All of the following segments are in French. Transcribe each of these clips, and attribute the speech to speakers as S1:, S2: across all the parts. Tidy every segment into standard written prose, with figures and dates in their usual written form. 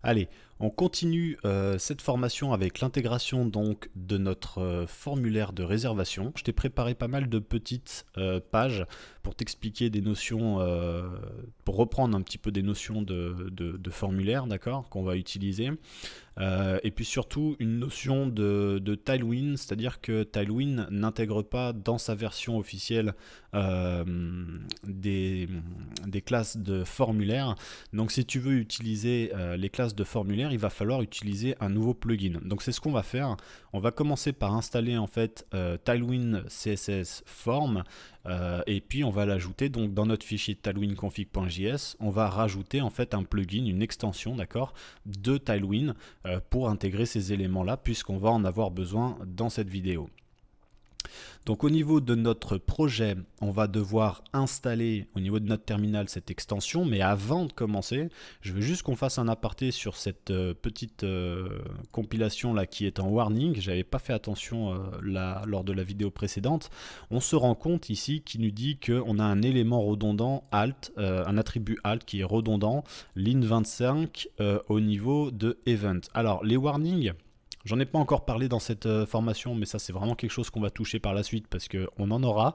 S1: Allez, on continue cette formation avec l'intégration donc de notre formulaire de réservation. Je t'ai préparé pas mal de petites pages pour t'expliquer des notions, pour reprendre un petit peu des notions de formulaire, d'accord, qu'on va utiliser. Et puis surtout une notion de Tailwind, c'est-à-dire que Tailwind n'intègre pas dans sa version officielle euh, des, des classes de formulaire. Donc si tu veux utiliser les classes de formulaire, il va falloir utiliser un nouveau plugin. Donc c'est ce qu'on va faire. On va commencer par installer en fait Tailwind CSS Form et puis on va l'ajouter donc dans notre fichier tailwindconfig.js. On va rajouter en fait un plugin, une extension, d'accord, de Tailwind pour intégrer ces éléments-là, puisqu'on va en avoir besoin dans cette vidéo. Donc au niveau de notre projet, on va devoir installer au niveau de notre terminal cette extension, mais avant de commencer, je veux juste qu'on fasse un aparté sur cette petite compilation là qui est en warning. J'avais pas fait attention lors de la vidéo précédente. On se rend compte ici qui nous dit qu'on a un élément redondant alt, un attribut alt qui est redondant, line25 au niveau de event. Alors les warnings, j'en ai pas encore parlé dans cette formation, mais ça c'est vraiment quelque chose qu'on va toucher par la suite parce qu'on en aura.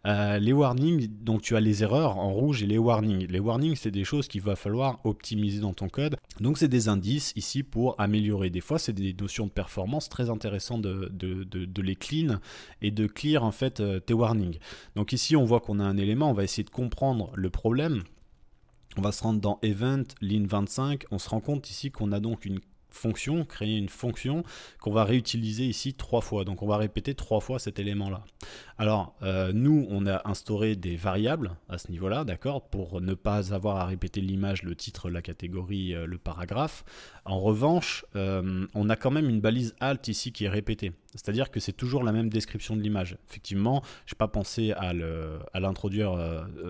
S1: Les warnings, donc tu as les erreurs en rouge et les warnings. Les warnings, c'est des choses qu'il va falloir optimiser dans ton code. Donc c'est des indices ici pour améliorer. Des fois, c'est des notions de performance très intéressantes de les clean et de clear en fait tes warnings. Donc ici, on voit qu'on a un élément, on va essayer de comprendre le problème. On va se rendre dans Event, Line 25. On se rend compte ici qu'on a donc une fonction, créer une fonction qu'on va réutiliser ici 3 fois. Donc on va répéter 3 fois cet élément-là. Alors nous, on a instauré des variables à ce niveau-là, d'accord, pour ne pas avoir à répéter l'image, le titre, la catégorie, le paragraphe. En revanche, on a quand même une balise alt ici qui est répétée. C'est-à-dire que c'est toujours la même description de l'image. Effectivement, je n'ai pas pensé à l'introduire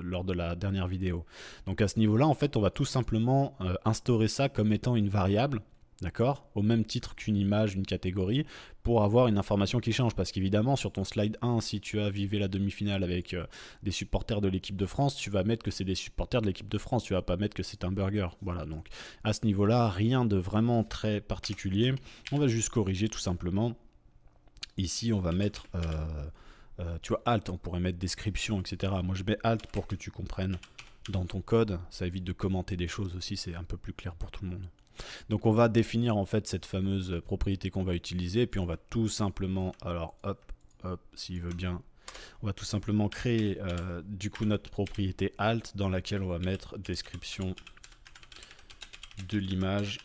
S1: lors de la dernière vidéo. Donc à ce niveau-là, en fait, on va tout simplement instaurer ça comme étant une variable, d'accord, au même titre qu'une image, une catégorie, pour avoir une information qui change. Parce qu'évidemment, sur ton slide 1, si tu as vivé la demi-finale avec des supporters de l'équipe de France, tu vas mettre que c'est des supporters de l'équipe de France, tu vas pas mettre que c'est un burger. Voilà, donc à ce niveau-là, rien de vraiment très particulier. On va juste corriger tout simplement. Ici, on va mettre, tu vois, alt, on pourrait mettre description, etc. Moi, je mets alt pour que tu comprennes dans ton code. Ça évite de commenter des choses aussi, c'est un peu plus clair pour tout le monde. Donc on va définir en fait cette fameuse propriété qu'on va utiliser, et puis on va tout simplement, alors hop, hop, s'il veut bien, on va tout simplement créer du coup notre propriété alt dans laquelle on va mettre description de l'image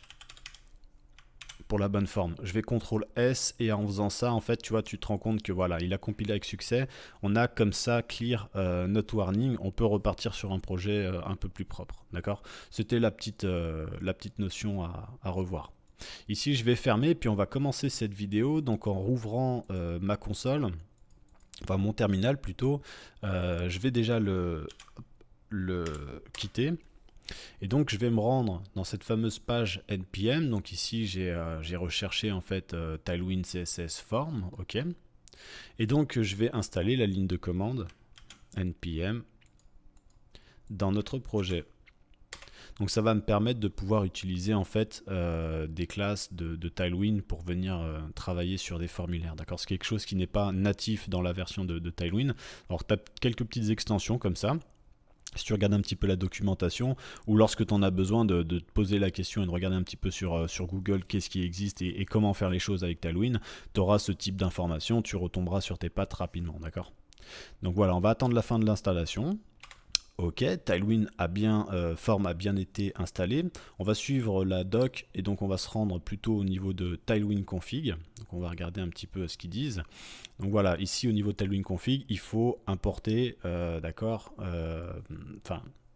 S1: pour la bonne forme. Je vais CTRL S et en faisant ça, en fait, tu vois, tu te rends compte que voilà, il a compilé avec succès. On a comme ça clear notre warning. On peut repartir sur un projet un peu plus propre, d'accord? C'était la petite notion à revoir. Ici, je vais fermer, puis on va commencer cette vidéo donc en rouvrant ma console, enfin mon terminal plutôt. Je vais déjà le quitter. Et donc je vais me rendre dans cette fameuse page npm. Donc ici j'ai recherché en fait Tailwind CSS Form, ok. Et donc je vais installer la ligne de commande npm dans notre projet. Donc ça va me permettre de pouvoir utiliser en fait des classes de Tailwind pour venir travailler sur des formulaires. D'accord, c'est quelque chose qui n'est pas natif dans la version de Tailwind. Alors tu as quelques petites extensions comme ça. Si tu regardes un petit peu la documentation, ou lorsque tu en as besoin de te poser la question et de regarder un petit peu sur Google qu'est-ce qui existe et comment faire les choses avec Tailwind, tu auras ce type d'informations, tu retomberas sur tes pattes rapidement, d'accord? Donc voilà, on va attendre la fin de l'installation. Ok, Tailwind Form a bien été installé. On va suivre la doc et donc on va se rendre plutôt au niveau de Tailwind config. Donc on va regarder un petit peu ce qu'ils disent. Donc voilà, ici au niveau de Tailwind config, il faut importer, d'accord,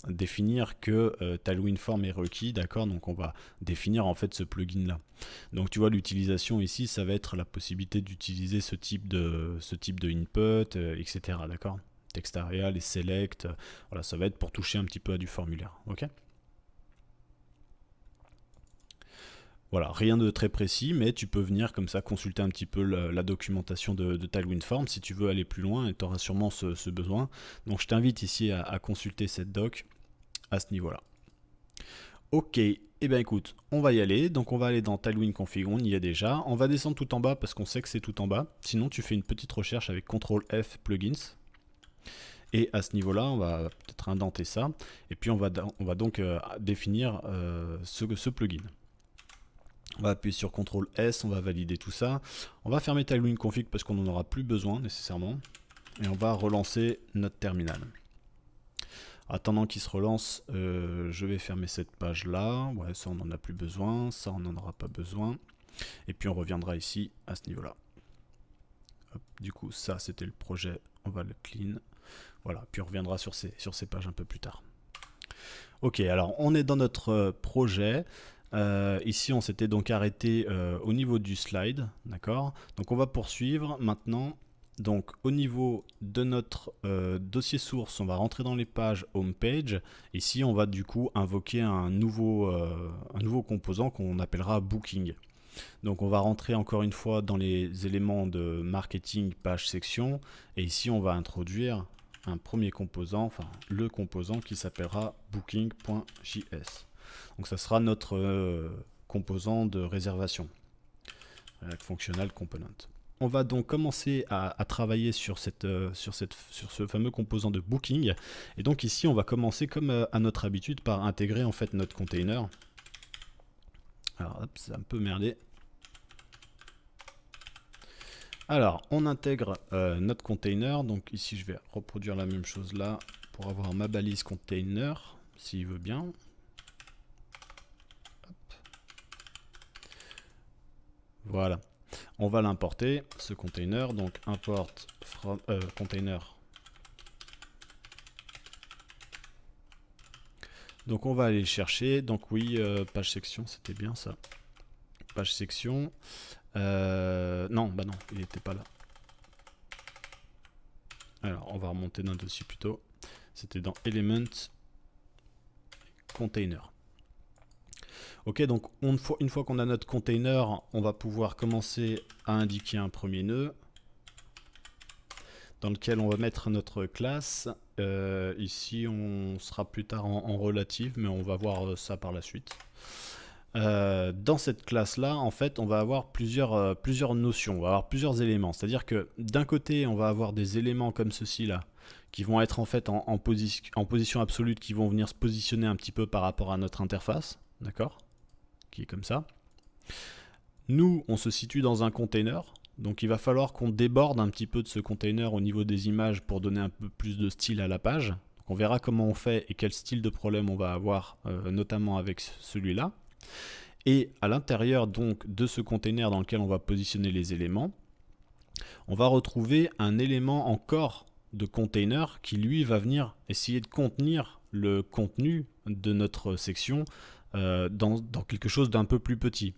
S1: définir que Tailwind Form est requis, d'accord. Donc on va définir en fait ce plugin là. Donc tu vois, l'utilisation ici, ça va être la possibilité d'utiliser ce type de input, etc. D'accord. Text area, les select, voilà, ça va être pour toucher un petit peu à du formulaire, ok? Voilà, rien de très précis, mais tu peux venir comme ça consulter un petit peu la documentation de Tailwind Form si tu veux aller plus loin, et tu auras sûrement ce besoin. Donc je t'invite ici à consulter cette doc à ce niveau-là. Ok, Eh bien écoute, on va y aller, donc on va aller dans Tailwind Config, on y est déjà. On va descendre tout en bas parce qu'on sait que c'est tout en bas. Sinon tu fais une petite recherche avec CTRL F plugins. Et à ce niveau-là, on va peut-être indenter ça. Et puis on va donc définir ce plugin. On va appuyer sur CTRL S, on va valider tout ça. On va fermer Tailwind Config parce qu'on n'en aura plus besoin nécessairement. Et on va relancer notre terminal. Attendant qu'il se relance, je vais fermer cette page là. Ouais, ça on n'en a plus besoin, ça on n'en aura pas besoin. Et puis on reviendra ici à ce niveau là. Du coup ça c'était le projet, on va le clean. Voilà, puis on reviendra sur ces pages un peu plus tard. Ok, alors on est dans notre projet. Ici on s'était donc arrêté au niveau du slide, d'accord. Donc on va poursuivre maintenant. Donc au niveau de notre dossier source, on va rentrer dans les pages homepage. Ici on va du coup invoquer un nouveau composant qu'on appellera booking. Donc on va rentrer encore une fois dans les éléments de marketing page section. Et ici on va introduire un premier composant, enfin le composant qui s'appellera booking.js. Donc ça sera notre composant de réservation, functional component. On va donc commencer à travailler sur ce fameux composant de booking. Et donc ici, on va commencer comme à notre habitude par intégrer en fait notre container. Alors hop, c'est un peu merdé. Alors, on intègre notre container. Donc ici, je vais reproduire la même chose là pour avoir ma balise container, s'il veut bien. Hop. Voilà. On va l'importer, ce container, donc import from container. Donc on va aller le chercher. Donc oui, page section, c'était bien ça. Page section. Non, bah non, il n'était pas là. Alors on va remonter d'un dossier plutôt. C'était dans Element Container. Ok, donc une fois qu'on a notre container, on va pouvoir commencer à indiquer un premier nœud dans lequel on va mettre notre classe. Ici, on sera plus tard en relative, mais on va voir ça par la suite. Dans cette classe-là, en fait, on va avoir plusieurs notions, on va avoir plusieurs éléments. C'est-à-dire que d'un côté, on va avoir des éléments comme ceci-là, qui vont être en fait en position absolue, qui vont venir se positionner un petit peu par rapport à notre interface, d'accord ? Qui est comme ça. Nous, on se situe dans un container, donc il va falloir qu'on déborde un petit peu de ce container au niveau des images pour donner un peu plus de style à la page. Donc on verra comment on fait et quel style de problème on va avoir, notamment avec celui-là. Et à l'intérieur donc de ce container dans lequel on va positionner les éléments, on va retrouver un élément encore de container qui lui va venir essayer de contenir le contenu de notre section dans quelque chose d'un peu plus petit.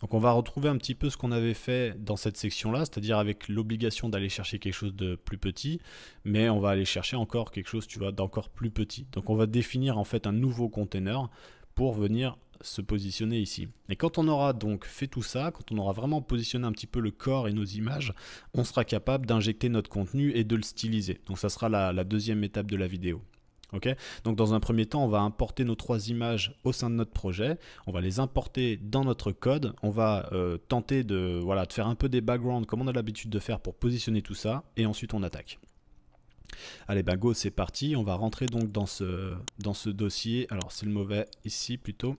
S1: Donc on va retrouver un petit peu ce qu'on avait fait dans cette section-là, c'est-à-dire avec l'obligation d'aller chercher quelque chose de plus petit, mais on va aller chercher encore quelque chose, tu vois, d'encore plus petit. Donc on va définir en fait un nouveau container pour venir se positionner ici. Et quand on aura donc fait tout ça, quand on aura vraiment positionné un petit peu le corps et nos images, on sera capable d'injecter notre contenu et de le styliser. Donc ça sera la deuxième étape de la vidéo. Okay, donc dans un premier temps, on va importer nos 3 images au sein de notre projet, on va les importer dans notre code, on va tenter de faire un peu des backgrounds comme on a l'habitude de faire pour positionner tout ça, et ensuite on attaque. Allez, ben go, c'est parti, on va rentrer donc dans ce dossier, alors c'est le mauvais ici plutôt,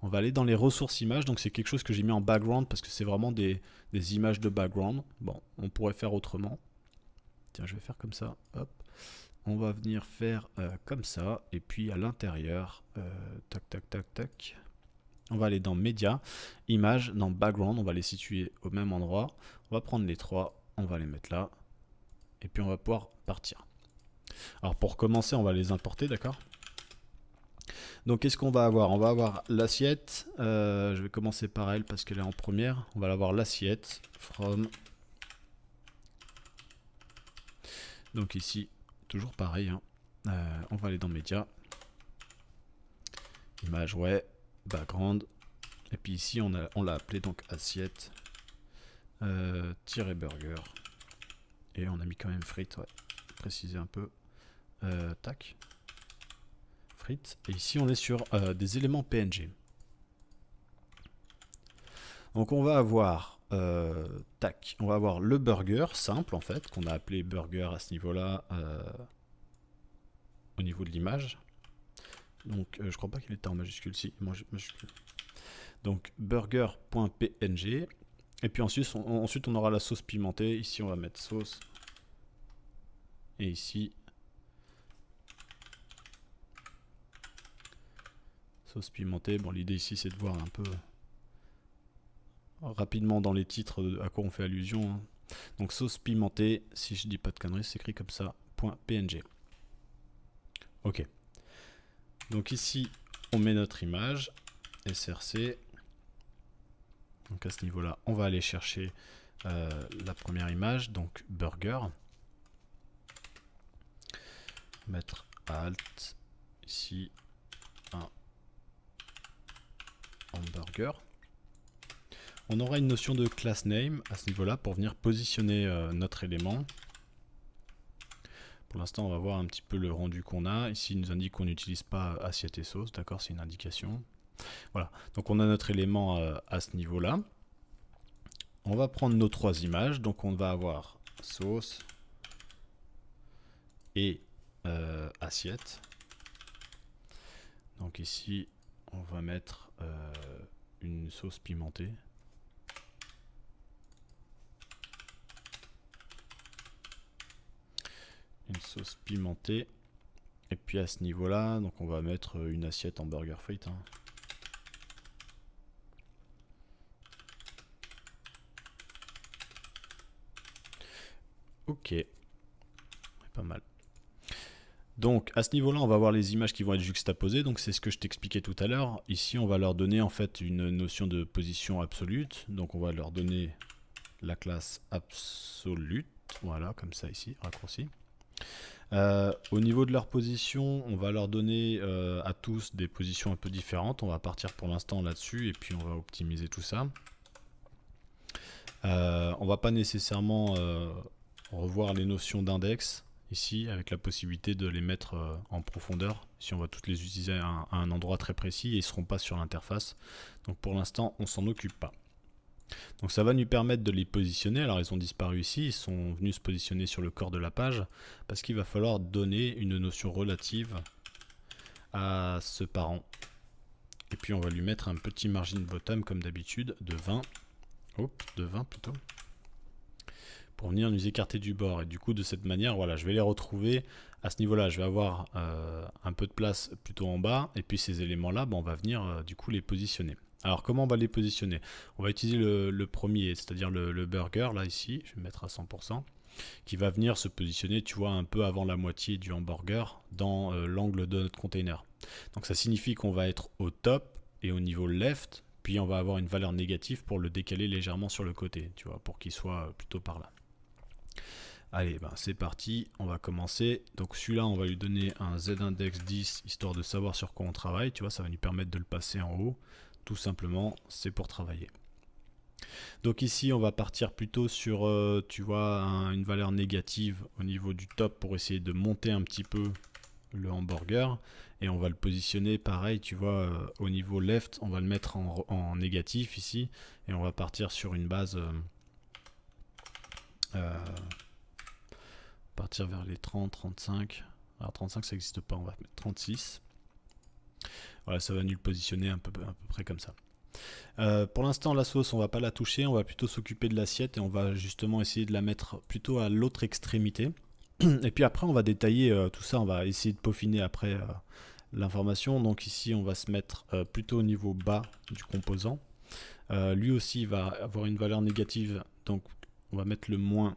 S1: on va aller dans les ressources images, donc c'est quelque chose que j'ai mis en background parce que c'est vraiment des images de background. Bon, on pourrait faire autrement, tiens je vais faire comme ça, hop. On va venir faire comme ça, et puis à l'intérieur, tac, tac, tac, tac. On va aller dans Média, Images, dans Background, on va les situer au même endroit. On va prendre les 3, on va les mettre là, et puis on va pouvoir partir. Alors pour commencer, on va les importer, d'accord ? Donc qu'est-ce qu'on va avoir ? On va avoir l'assiette, je vais commencer par elle parce qu'elle est en première. On va avoir l'assiette, from. Donc ici, toujours pareil, hein. On va aller dans Média, Image, ouais, Background, et puis ici on l'a appelé donc assiette burger, et on a mis quand même frites, ouais, préciser un peu, tac, frites, et ici on est sur des éléments PNG. Donc on va avoir, tac, on va avoir le burger simple en fait, qu'on a appelé burger à ce niveau-là, au niveau de l'image. Donc je crois pas qu'il était en majuscule, si, majuscule. Donc burger.png. Et puis ensuite on aura la sauce pimentée. Ici on va mettre sauce. Et ici sauce pimentée. Bon, l'idée ici c'est de voir un peu rapidement dans les titres à quoi on fait allusion, hein. Donc sauce pimentée, si je dis pas de conneries, c'est écrit comme ça, .png. Ok. Donc ici on met notre image src. Donc à ce niveau-là, on va aller chercher la première image, donc burger. Mettre alt ici un hamburger. On aura une notion de class name à ce niveau-là pour venir positionner notre élément. Pour l'instant, on va voir un petit peu le rendu qu'on a. Ici, il nous indique qu'on n'utilise pas assiette et sauce, d'accord, c'est une indication. Voilà, donc on a notre élément à ce niveau-là. On va prendre nos trois images, donc on va avoir sauce et assiette. Donc ici, on va mettre une sauce pimentée. Une sauce pimentée. Et puis à ce niveau-là, donc on va mettre une assiette en burger frites, hein. Ok, pas mal. Donc à ce niveau-là, on va voir les images qui vont être juxtaposées. Donc c'est ce que je t'expliquais tout à l'heure. Ici, on va leur donner en fait une notion de position absolue. Donc on va leur donner la classe absolute. Voilà, comme ça ici, raccourci. Au niveau de leur position, on va leur donner à tous des positions un peu différentes. On va partir pour l'instant là-dessus et puis on va optimiser tout ça. On va pas nécessairement revoir les notions d'index ici avec la possibilité de les mettre en profondeur. Si on va toutes les utiliser à un endroit très précis et ils ne seront pas sur l'interface. Donc pour l'instant, on s'en occupe pas. Donc ça va nous permettre de les positionner. Alors ils ont disparu ici, ils sont venus se positionner sur le corps de la page parce qu'il va falloir donner une notion relative à ce parent. Et puis on va lui mettre un petit margin bottom comme d'habitude de 20. De 20 plutôt. Pour venir nous écarter du bord. Et du coup de cette manière, voilà, je vais les retrouver. À ce niveau-là, je vais avoir un peu de place plutôt en bas. Et puis ces éléments-là, on va venir du coup les positionner. Alors comment on va les positionner? On va utiliser le premier, c'est-à-dire le burger, là ici, je vais mettre à 100%, qui va venir se positionner, tu vois, un peu avant la moitié du hamburger dans l'angle de notre container. Donc ça signifie qu'on va être au top et au niveau left, puis on va avoir une valeur négative pour le décaler légèrement sur le côté, tu vois, pour qu'il soit plutôt par là. Allez, c'est parti, on va commencer. Donc celui-là, on va lui donner un z-index 10, histoire de savoir sur quoi on travaille, tu vois, ça va nous permettre de le passer en haut. Tout simplement, c'est pour travailler. Donc ici, on va partir plutôt sur, tu vois, une valeur négative au niveau du top pour essayer de monter un petit peu le hamburger. Et on va le positionner pareil, tu vois, au niveau left, on va le mettre en négatif ici. Et on va partir sur une base, partir vers les 30, 35. Alors 35, ça n'existe pas, on va mettre 36. Voilà, ça va nous le positionner à peu près comme ça. Pour l'instant, la sauce, on va pas la toucher, on va plutôt s'occuper de l'assiette et on va justement essayer de la mettre plutôt à l'autre extrémité. Et puis après, on va détailler tout ça, on va essayer de peaufiner après l'information. Donc ici, on va se mettre plutôt au niveau bas du composant. Lui aussi va avoir une valeur négative, donc on va mettre le moins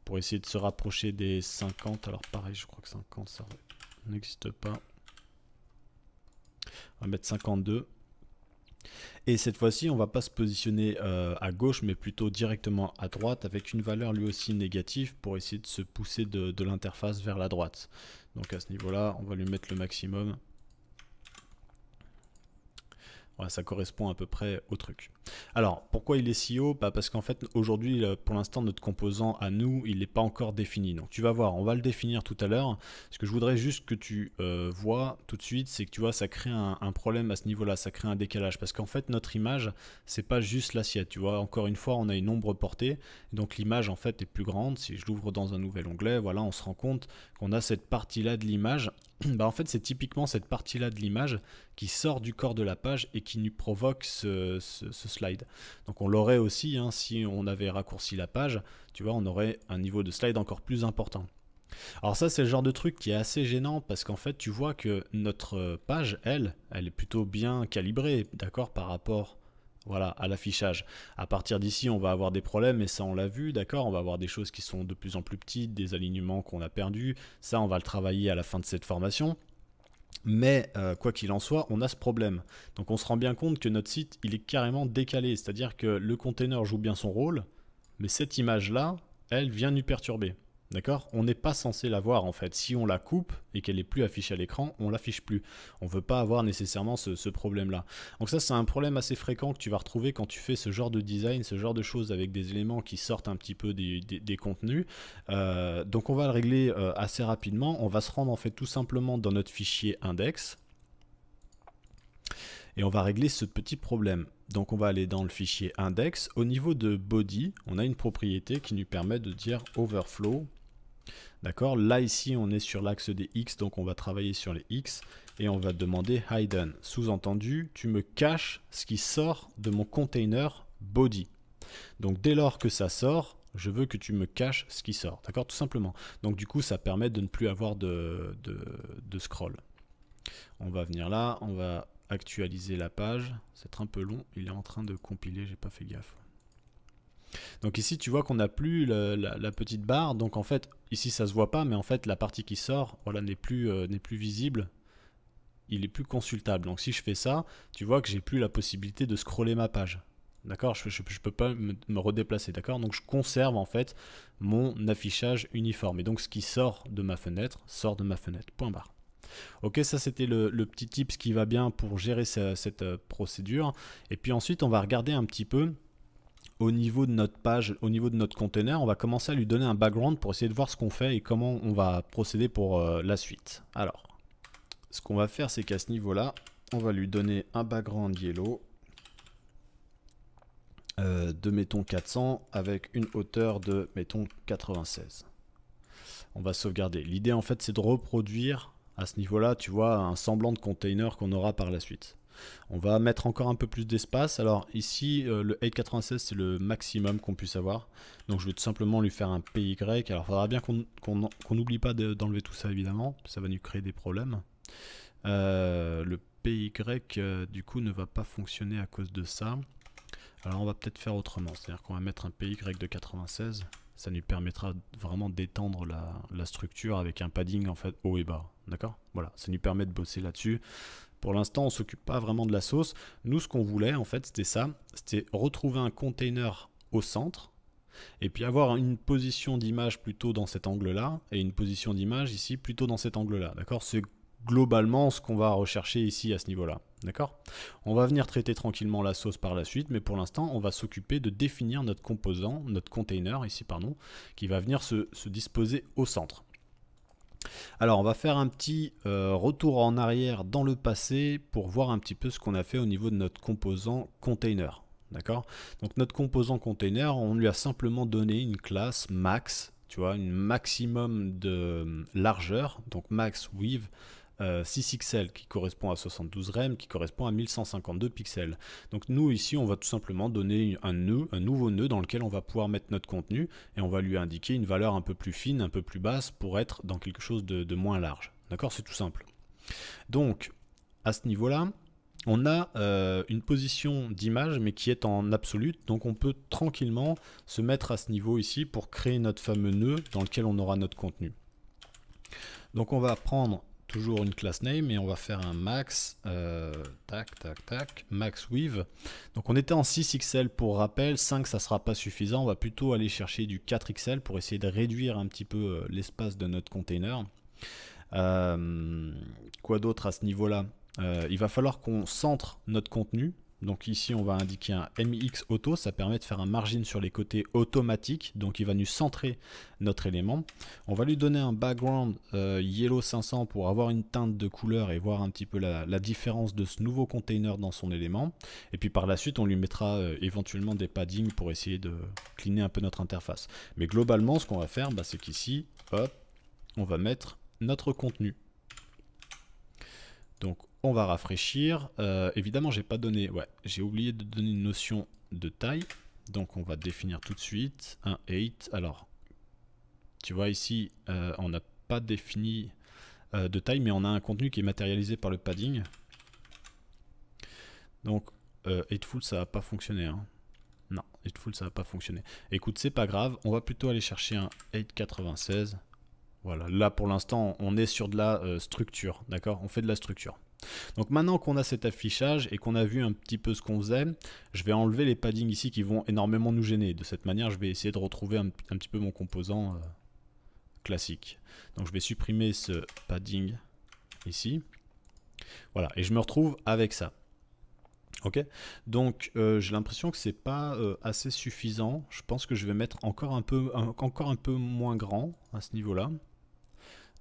S1: pour essayer de se rapprocher des 50. Alors pareil, je crois que 50, ça n'existe pas. On va mettre 52. Et cette fois-ci, on ne va pas se positionner à gauche, mais plutôt directement à droite, avec une valeur lui aussi négative pour essayer de se pousser de l'interface vers la droite. Donc à ce niveau-là, on va lui mettre le maximum. Voilà, ça correspond à peu près au truc. Alors, pourquoi il est si haut? Parce qu'en fait, aujourd'hui, pour l'instant, notre composant à nous, il n'est pas encore défini. Donc, tu vas voir, on va le définir tout à l'heure. Ce que je voudrais juste que tu vois tout de suite, c'est que tu vois, ça crée un problème à ce niveau-là, ça crée un décalage. Parce qu'en fait, notre image, c'est pas juste l'assiette. Tu vois, encore une fois, on a une ombre portée. Donc, l'image, en fait, est plus grande. Si je l'ouvre dans un nouvel onglet, voilà, on se rend compte qu'on a cette partie-là de l'image. En fait, c'est typiquement cette partie-là de l'image qui sort du corps de la page et qui nous provoque ce slide. Donc on l'aurait aussi, hein, si on avait raccourci la page, tu vois, on aurait un niveau de slide encore plus important. Alors ça, c'est le genre de truc qui est assez gênant parce qu'en fait, tu vois que notre page, elle est plutôt bien calibrée, d'accord, par rapport, voilà, à l'affichage. À partir d'ici, on va avoir des problèmes, et ça on l'a vu, d'accord, on va avoir des choses qui sont de plus en plus petites, des alignements qu'on a perdus, ça on va le travailler à la fin de cette formation. Mais quoi qu'il en soit, on a ce problème. Donc on se rend bien compte que notre site, il est carrément décalé, c'est-à-dire que le container joue bien son rôle, mais cette image-là, elle vient nous perturber. D'accord? On n'est pas censé la voir en fait. Si on la coupe et qu'elle n'est plus affichée à l'écran, on l'affiche plus. On ne veut pas avoir nécessairement ce problème-là. Donc ça, c'est un problème assez fréquent que tu vas retrouver quand tu fais ce genre de design, ce genre de choses avec des éléments qui sortent un petit peu des contenus. Donc on va le régler assez rapidement. On va se rendre en fait tout simplement dans notre fichier index. Et on va régler ce petit problème. Donc on va aller dans le fichier index. Au niveau de body, on a une propriété qui nous permet de dire overflow. D'accord, là ici on est sur l'axe des X, donc on va travailler sur les X et on va demander hidden. Sous-entendu, tu me caches ce qui sort de mon container body. Donc dès lors que ça sort, je veux que tu me caches ce qui sort. D'accord, tout simplement. Donc du coup ça permet de ne plus avoir de scroll. On va venir là, on va actualiser la page. C'est un peu long, il est en train de compiler, j'ai pas fait gaffe. Donc ici tu vois qu'on n'a plus la petite barre, donc en fait ici ça se voit pas, mais en fait la partie qui sort, voilà, n'est plus visible, il est plus consultable. Donc si je fais ça, tu vois que j'ai plus la possibilité de scroller ma page. D'accord, je peux pas me redéplacer, d'accord. Donc je conserve en fait mon affichage uniforme, et donc ce qui sort de ma fenêtre, point barre. Ok, ça c'était le petit tips qui va bien pour gérer cette procédure. Et puis ensuite on va regarder un petit peu au niveau de notre page, au niveau de notre container, on va commencer à lui donner un background pour essayer de voir ce qu'on fait et comment on va procéder pour la suite. Alors, ce qu'on va faire, c'est qu'à ce niveau-là, on va lui donner un background yellow de, mettons, 400 avec une hauteur de, mettons, 96. On va sauvegarder. L'idée, en fait, c'est de reproduire à ce niveau-là, tu vois, un semblant de container qu'on aura par la suite. On va mettre encore un peu plus d'espace. Alors ici, le 896, c'est le maximum qu'on puisse avoir. Donc je vais tout simplement lui faire un PY. Alors il faudra bien qu'on n'oublie pas d'enlever tout ça, évidemment. Ça va nous créer des problèmes. Le PY, du coup, ne va pas fonctionner à cause de ça. Alors on va peut-être faire autrement. C'est-à-dire qu'on va mettre un PY de 96. Ça nous permettra vraiment d'étendre la structure avec un padding en fait haut et bas. D'accord? Voilà, ça nous permet de bosser là-dessus. Pour l'instant, on ne s'occupe pas vraiment de la sauce. Nous, ce qu'on voulait, en fait, c'était ça. C'était retrouver un container au centre et puis avoir une position d'image plutôt dans cet angle-là et une position d'image ici plutôt dans cet angle-là. D'accord? C'est globalement ce qu'on va rechercher ici à ce niveau-là. D'accord? On va venir traiter tranquillement la sauce par la suite, mais pour l'instant, on va s'occuper de définir notre composant, notre container ici, pardon, qui va venir se disposer au centre. Alors on va faire un petit retour en arrière dans le passé pour voir un petit peu ce qu'on a fait au niveau de notre composant container. D'accord? Donc notre composant container, on lui a simplement donné une classe max, tu vois, une maximum de largeur, donc max width 6 pixels qui correspond à 72 rem, qui correspond à 1152 pixels. Donc nous ici on va tout simplement donner un nouveau nœud dans lequel on va pouvoir mettre notre contenu et on va lui indiquer une valeur un peu plus fine, un peu plus basse pour être dans quelque chose de moins large. D'accord, c'est tout simple. Donc à ce niveau-là, on a une position d'image mais qui est en absolu, donc on peut tranquillement se mettre à ce niveau ici pour créer notre fameux nœud dans lequel on aura notre contenu. Donc on va prendre toujours une class name et on va faire un max max width. Donc on était en 6 pixels pour rappel, 5 ça sera pas suffisant, on va plutôt aller chercher du 4 pixels pour essayer de réduire un petit peu l'espace de notre container. Quoi d'autre à ce niveau là? il va falloir qu'on centre notre contenu. Donc ici on va indiquer un MX Auto, ça permet de faire un margin sur les côtés automatique, donc il va nous centrer notre élément. On va lui donner un background Yellow 500 pour avoir une teinte de couleur et voir un petit peu la différence de ce nouveau container dans son élément. Et puis par la suite on lui mettra éventuellement des paddings pour essayer de cleaner un peu notre interface. Mais globalement ce qu'on va faire, c'est qu'ici, hop, on va mettre notre contenu. Donc on va rafraîchir. Évidemment, j'ai pas donné, j'ai oublié de donner une notion de taille. Donc on va définir tout de suite un 8. Alors, tu vois ici, on n'a pas défini de taille, mais on a un contenu qui est matérialisé par le padding. Donc 8 full, ça va pas fonctionner. Hein. Non, 8 full, ça va pas fonctionner. Écoute, c'est pas grave. On va plutôt aller chercher un 896. Voilà, là pour l'instant, on est sur de la structure. D'accord, on fait de la structure. Donc maintenant qu'on a cet affichage et qu'on a vu un petit peu ce qu'on faisait, je vais enlever les paddings ici qui vont énormément nous gêner. De cette manière, je vais essayer de retrouver un petit peu mon composant classique. Donc je vais supprimer ce padding ici. Voilà, et je me retrouve avec ça. Ok, donc j'ai l'impression que c'est pas assez suffisant. Je pense que je vais mettre encore un peu moins grand à ce niveau-là.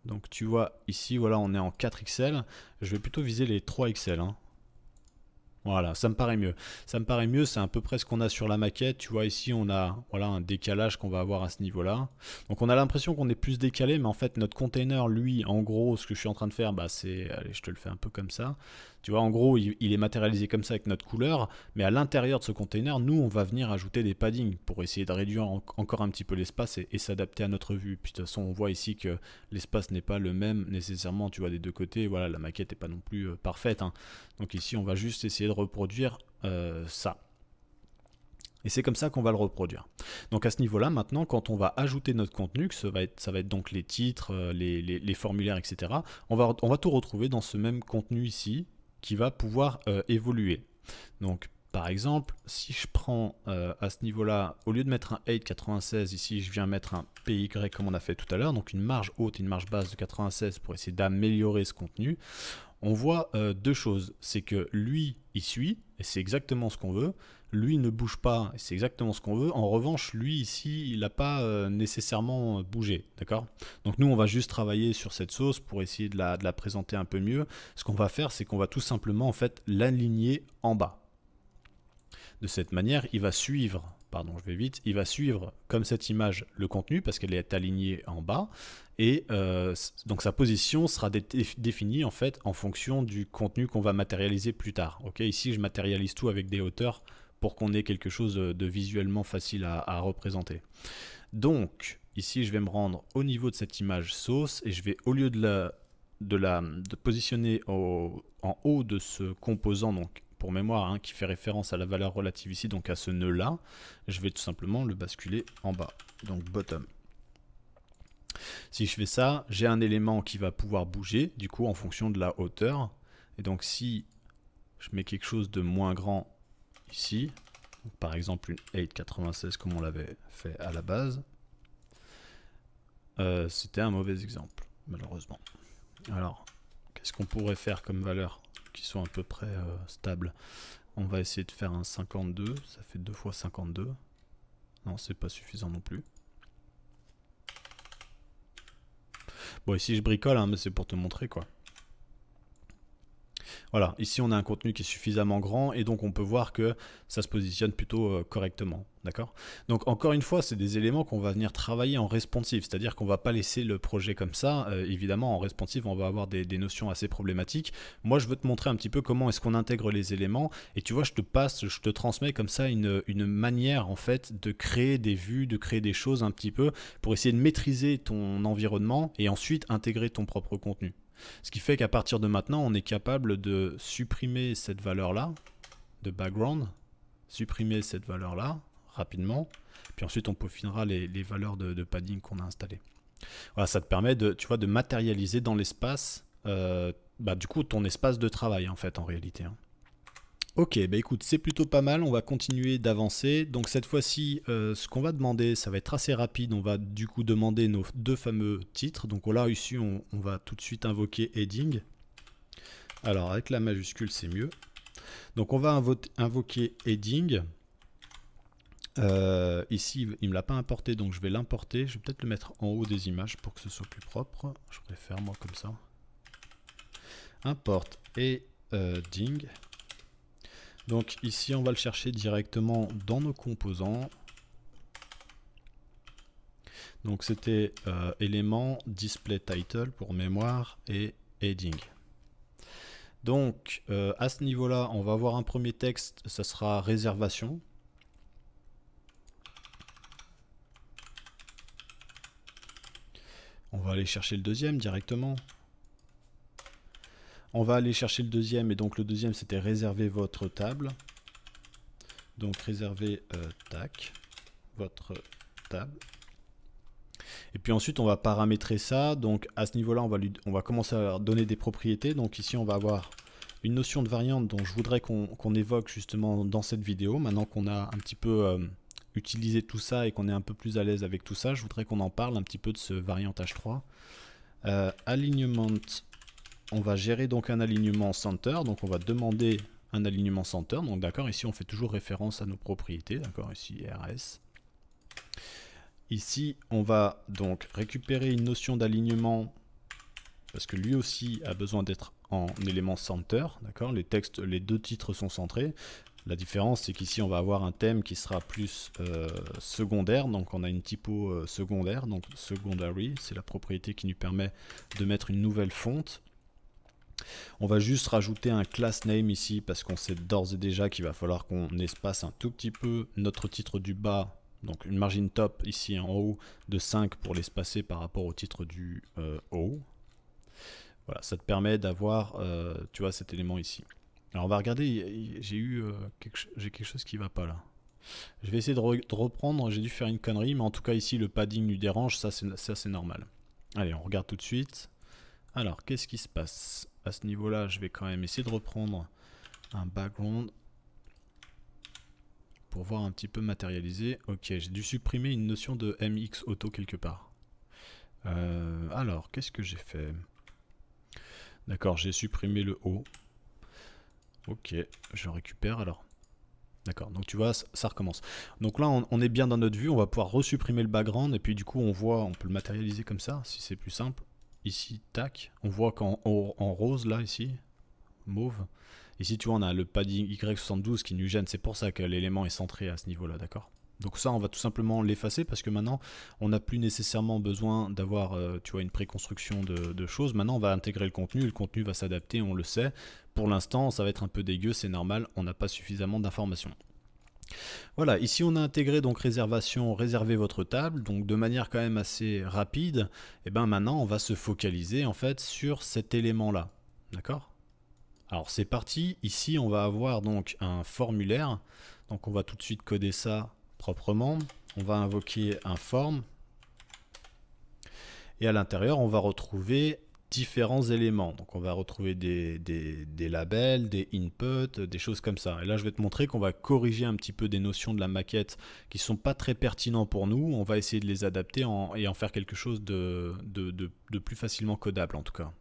S1: Donc tu vois ici, voilà, on est en 4XL. Je vais plutôt viser les 3XL. Hein. Voilà, ça me paraît mieux. Ça me paraît mieux, c'est à peu près ce qu'on a sur la maquette. Tu vois ici, on a un décalage qu'on va avoir à ce niveau-là. Donc on a l'impression qu'on est plus décalé, mais en fait notre container, lui, en gros, ce que je suis en train de faire, c'est, allez, je te le fais un peu comme ça. Tu vois, en gros, il est matérialisé comme ça avec notre couleur, mais à l'intérieur de ce container, nous, on va venir ajouter des paddings pour essayer de réduire encore un petit peu l'espace et s'adapter à notre vue. Puis de toute façon, on voit ici que l'espace n'est pas le même nécessairement, tu vois, des deux côtés. Voilà, la maquette n'est pas non plus parfaite. Hein. Donc ici, on va juste essayer de reproduire ça. Et c'est comme ça qu'on va le reproduire. Donc à ce niveau-là, maintenant, quand on va ajouter notre contenu, que ça va être donc les titres, les formulaires, etc., on va tout retrouver dans ce même contenu ici, qui va pouvoir évoluer. Donc par exemple, si je prends à ce niveau-là, au lieu de mettre un 8,96 ici, je viens mettre un PY comme on a fait tout à l'heure, donc une marge haute et une marge basse de 96 pour essayer d'améliorer ce contenu. On voit deux choses, c'est que lui, il suit, et c'est exactement ce qu'on veut. Lui ne bouge pas, et c'est exactement ce qu'on veut. En revanche, lui ici, il n'a pas nécessairement bougé, d'accord? Donc nous, on va juste travailler sur cette sauce pour essayer de la présenter un peu mieux. Ce qu'on va faire, c'est qu'on va tout simplement en fait l'aligner en bas. De cette manière, il va suivre, pardon, je vais vite, il va suivre comme cette image le contenu parce qu'elle est alignée en bas. Et donc sa position sera définie en fait en fonction du contenu qu'on va matérialiser plus tard. Okay, ici, je matérialise tout avec des hauteurs pour qu'on ait quelque chose de visuellement facile à représenter. Donc ici, je vais me rendre au niveau de cette image sauce et je vais, au lieu de positionner en haut de ce composant, donc pour mémoire, hein, qui fait référence à la valeur relative ici, donc à ce nœud-là, je vais tout simplement le basculer en bas, donc bottom. Si je fais ça, j'ai un élément qui va pouvoir bouger, du coup, en fonction de la hauteur. Et donc, si je mets quelque chose de moins grand ici, par exemple une 8,96 comme on l'avait fait à la base, c'était un mauvais exemple, malheureusement. Alors, qu'est-ce qu'on pourrait faire comme valeur qui sont à peu près stables? On va essayer de faire un 52, ça fait 2 fois 52. Non, c'est pas suffisant non plus. Bon, ici je bricole, hein, mais c'est pour te montrer quoi. Voilà, ici on a un contenu qui est suffisamment grand et donc on peut voir que ça se positionne plutôt correctement, d'accord? Donc encore une fois, c'est des éléments qu'on va venir travailler en responsive, c'est-à-dire qu'on va pas laisser le projet comme ça. Évidemment, en responsive, on va avoir des notions assez problématiques. Moi, je veux te montrer un petit peu comment est-ce qu'on intègre les éléments et tu vois, je te transmets comme ça une manière en fait de créer des vues, de créer des choses un petit peu pour essayer de maîtriser ton environnement et ensuite intégrer ton propre contenu. Ce qui fait qu'à partir de maintenant, on est capable de supprimer cette valeur-là, de background, supprimer cette valeur-là rapidement, puis ensuite on peaufinera les valeurs de padding qu'on a installées. Voilà, ça te permet tu vois, de matérialiser dans l'espace, du coup, ton espace de travail en fait, en réalité. Hein. Ok, bah écoute, c'est plutôt pas mal, on va continuer d'avancer. Donc cette fois-ci, ce qu'on va demander, ça va être assez rapide. On va du coup demander nos deux fameux titres. Donc là, ici, on va tout de suite invoquer heading. Alors avec la majuscule c'est mieux. Donc on va invoquer heading. Ici il ne me l'a pas importé, donc je vais l'importer. Je vais peut-être le mettre en haut des images pour que ce soit plus propre. Je préfère moi comme ça. Import heading. Donc ici on va le chercher directement dans nos composants. Donc c'était élément display title pour mémoire et heading. Donc à ce niveau là on va avoir un premier texte, ça sera réservation. On va aller chercher le deuxième directement. On va aller chercher le deuxième, et donc le deuxième c'était réserver votre table. Donc réserver tac, votre table. Et puis ensuite on va paramétrer ça. Donc à ce niveau là on va commencer à leur donner des propriétés. Donc ici on va avoir une notion de variante dont je voudrais qu'on évoque justement dans cette vidéo. Maintenant qu'on a un petit peu utilisé tout ça et qu'on est un peu plus à l'aise avec tout ça, je voudrais qu'on en parle un petit peu de ce variant H3. Alignement. On va gérer donc un alignement center, donc on va demander un alignement center. Donc d'accord, ici on fait toujours référence à nos propriétés, d'accord, ici RS. Ici on va donc récupérer une notion d'alignement parce que lui aussi a besoin d'être en élément center, d'accord. Les deux titres sont centrés. La différence c'est qu'ici on va avoir un thème qui sera plus secondaire, donc on a une typo secondaire, donc secondary, c'est la propriété qui nous permet de mettre une nouvelle fonte. On va juste rajouter un class name ici parce qu'on sait d'ores et déjà qu'il va falloir qu'on espace un tout petit peu notre titre du bas, donc une margin top ici en haut de 5 pour l'espacer par rapport au titre du haut. Voilà, ça te permet d'avoir tu vois, cet élément ici. Alors on va regarder, j'ai quelque chose qui va pas là. Je vais essayer de reprendre, j'ai dû faire une connerie, mais en tout cas ici le padding lui dérange, ça c'est normal. Allez, on regarde tout de suite. Alors, qu'est-ce qui se passe? À ce niveau-là, je vais quand même essayer de reprendre un background pour voir un petit peu matérialiser. Ok, j'ai dû supprimer une notion de MX auto quelque part. Alors, qu'est-ce que j'ai fait? D'accord, j'ai supprimé le O. Ok, je récupère alors. D'accord, donc tu vois, ça recommence. Donc là, on est bien dans notre vue, on va pouvoir resupprimer le background et puis du coup, on peut le matérialiser comme ça, si c'est plus simple. Ici, tac, on voit qu'en rose, là, ici, mauve, ici, tu vois, on a le padding Y72 qui nous gêne, c'est pour ça que l'élément est centré à ce niveau-là, d'accord? Donc ça, on va tout simplement l'effacer parce que maintenant, on n'a plus nécessairement besoin d'avoir, tu vois, une préconstruction de choses. Maintenant, on va intégrer le contenu va s'adapter, on le sait. Pour l'instant, ça va être un peu dégueu, c'est normal, on n'a pas suffisamment d'informations. Voilà, ici on a intégré donc réservation, réservez votre table, donc de manière quand même assez rapide. Et ben maintenant on va se focaliser en fait sur cet élément là, d'accord? Alors c'est parti, ici on va avoir donc un formulaire, donc on va tout de suite coder ça proprement. On va invoquer un form et à l'intérieur on va retrouver différents éléments. Donc on va retrouver des labels, des inputs, des choses comme ça. Et là je vais te montrer qu'on va corriger un petit peu des notions de la maquette qui sont pas très pertinents pour nous. On va essayer de les adapter et en faire quelque chose de plus facilement codable en tout cas.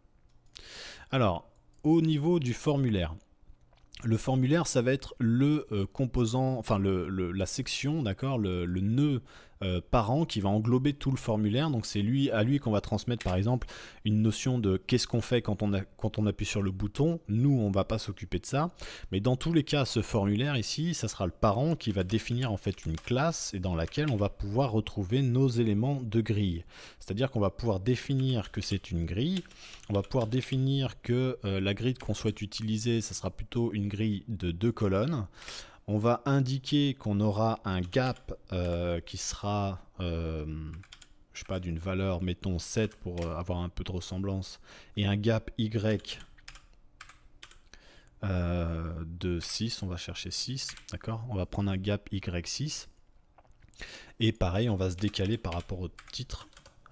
S1: Alors au niveau du formulaire, le formulaire, ça va être le composant, enfin la section, d'accord, le nœud parent qui va englober tout le formulaire. Donc c'est à lui qu'on va transmettre par exemple une notion de qu'est-ce qu'on fait quand on appuie sur le bouton. Nous, on ne va pas s'occuper de ça. Mais dans tous les cas, ce formulaire ici, ça sera le parent qui va définir en fait une classe et dans laquelle on va pouvoir retrouver nos éléments de grille. C'est-à-dire qu'on va pouvoir définir que c'est une grille. On va pouvoir définir que la grille qu'on souhaite utiliser, ça sera plutôt une grille de 2 colonnes. On va indiquer qu'on aura un gap qui sera, je sais pas, d'une valeur, mettons 7 pour avoir un peu de ressemblance, et un gap Y de 6, on va chercher 6, d'accord? On va prendre un gap Y6, et pareil, on va se décaler par rapport au titre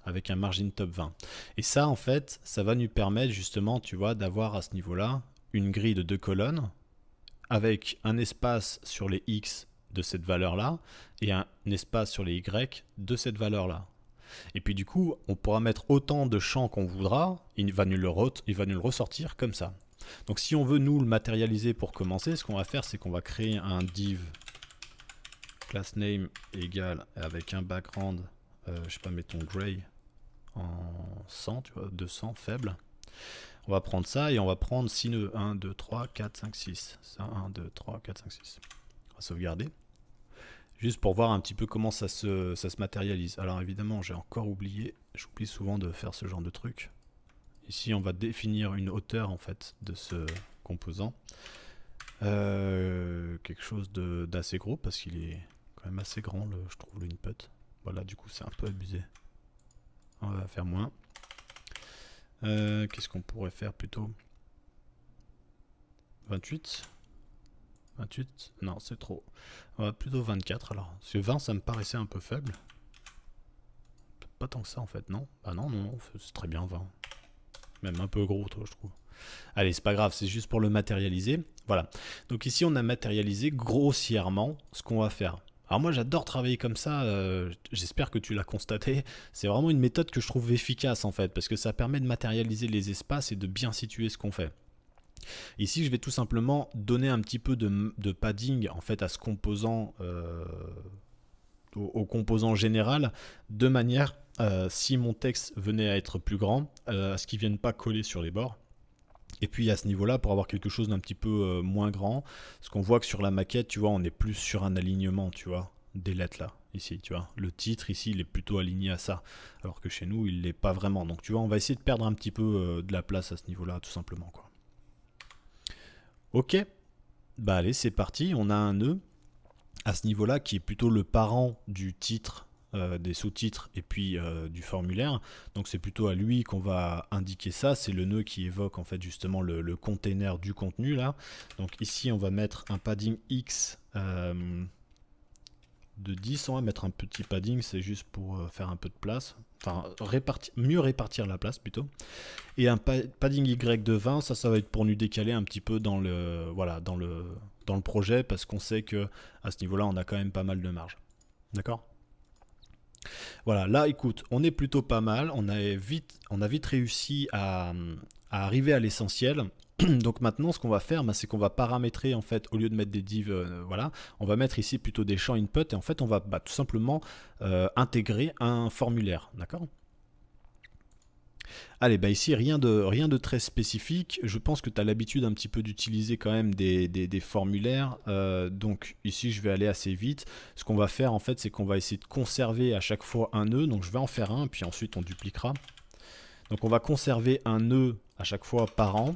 S1: avec un margin top 20. Et ça, en fait, ça va nous permettre justement, tu vois, d'avoir à ce niveau-là une grille de 2 colonnes, avec un espace sur les X de cette valeur-là et un espace sur les Y de cette valeur-là. Et puis du coup, on pourra mettre autant de champs qu'on voudra, il va nous le ressortir comme ça. Donc si on veut nous le matérialiser pour commencer, ce qu'on va faire, c'est qu'on va créer un div class name égale avec un background, je sais pas, mettons gray en 100, tu vois, 200 faible. On va prendre ça et on va prendre 6 nœuds. 1, 2, 3, 4, 5, 6. Ça, 1, 2, 3, 4, 5, 6. On va sauvegarder. Juste pour voir un petit peu comment ça se matérialise. Alors évidemment, j'ai encore oublié, j'oublie souvent de faire ce genre de truc. Ici, on va définir une hauteur en fait de ce composant. Quelque chose d'assez gros parce qu'il est quand même assez grand, je trouve, le input. Voilà, du coup, c'est un peu abusé. On va faire moins. Qu'est-ce qu'on pourrait faire plutôt? 28? 28? Non, c'est trop. On va plutôt 24 alors. Parce que 20, ça me paraissait un peu faible. Pas tant que ça en fait, non? Ah non, non, c'est très bien 20. Même un peu gros, toi, je trouve. Allez, c'est pas grave, c'est juste pour le matérialiser. Voilà. Donc ici, on a matérialisé grossièrement ce qu'on va faire. Alors moi, j'adore travailler comme ça. J'espère que tu l'as constaté. C'est vraiment une méthode que je trouve efficace, en fait, parce que ça permet de matérialiser les espaces et de bien situer ce qu'on fait. Ici, je vais tout simplement donner un petit peu de padding, en fait, à ce composant, au composant général, de manière, si mon texte venait à être plus grand, à ce qu'il ne vienne pas coller sur les bords. Et puis à ce niveau-là, pour avoir quelque chose d'un petit peu moins grand, parce qu'on voit que sur la maquette, tu vois, on est plus sur un alignement, tu vois, des lettres là, ici, tu vois. Le titre ici, il est plutôt aligné à ça, alors que chez nous, il l'est pas vraiment. Donc tu vois, on va essayer de perdre un petit peu de la place à ce niveau-là, tout simplement, quoi. Ok, bah allez, c'est parti, on a un nœud à ce niveau-là qui est plutôt le parent du titre, des sous-titres et puis du formulaire. Donc c'est plutôt à lui qu'on va indiquer ça. C'est le nœud qui évoque en fait justement le container du contenu là. Donc ici on va mettre un padding X de 10. On va mettre un petit padding, c'est juste pour faire un peu de place. Enfin, mieux répartir la place plutôt. Et un padding Y de 20, ça va être pour nous décaler un petit peu dans le, voilà, dans le projet, parce qu'on sait que à ce niveau-là, on a quand même pas mal de marge. D'accord ? Voilà, là, écoute, on est plutôt pas mal. On a vite réussi à arriver à l'essentiel. Donc maintenant, ce qu'on va faire, c'est qu'on va paramétrer, en fait, au lieu de mettre des divs, voilà, on va mettre ici plutôt des champs input, et en fait, on va tout simplement intégrer un formulaire, d'accord ? Allez, bah ici, rien de très spécifique. Je pense que tu as l'habitude un petit peu d'utiliser quand même des formulaires. Donc ici, je vais aller assez vite. Ce qu'on va faire, en fait, c'est qu'on va essayer de conserver à chaque fois un nœud. Donc je vais en faire un, puis ensuite on dupliquera. Donc on va conserver un nœud à chaque fois par an.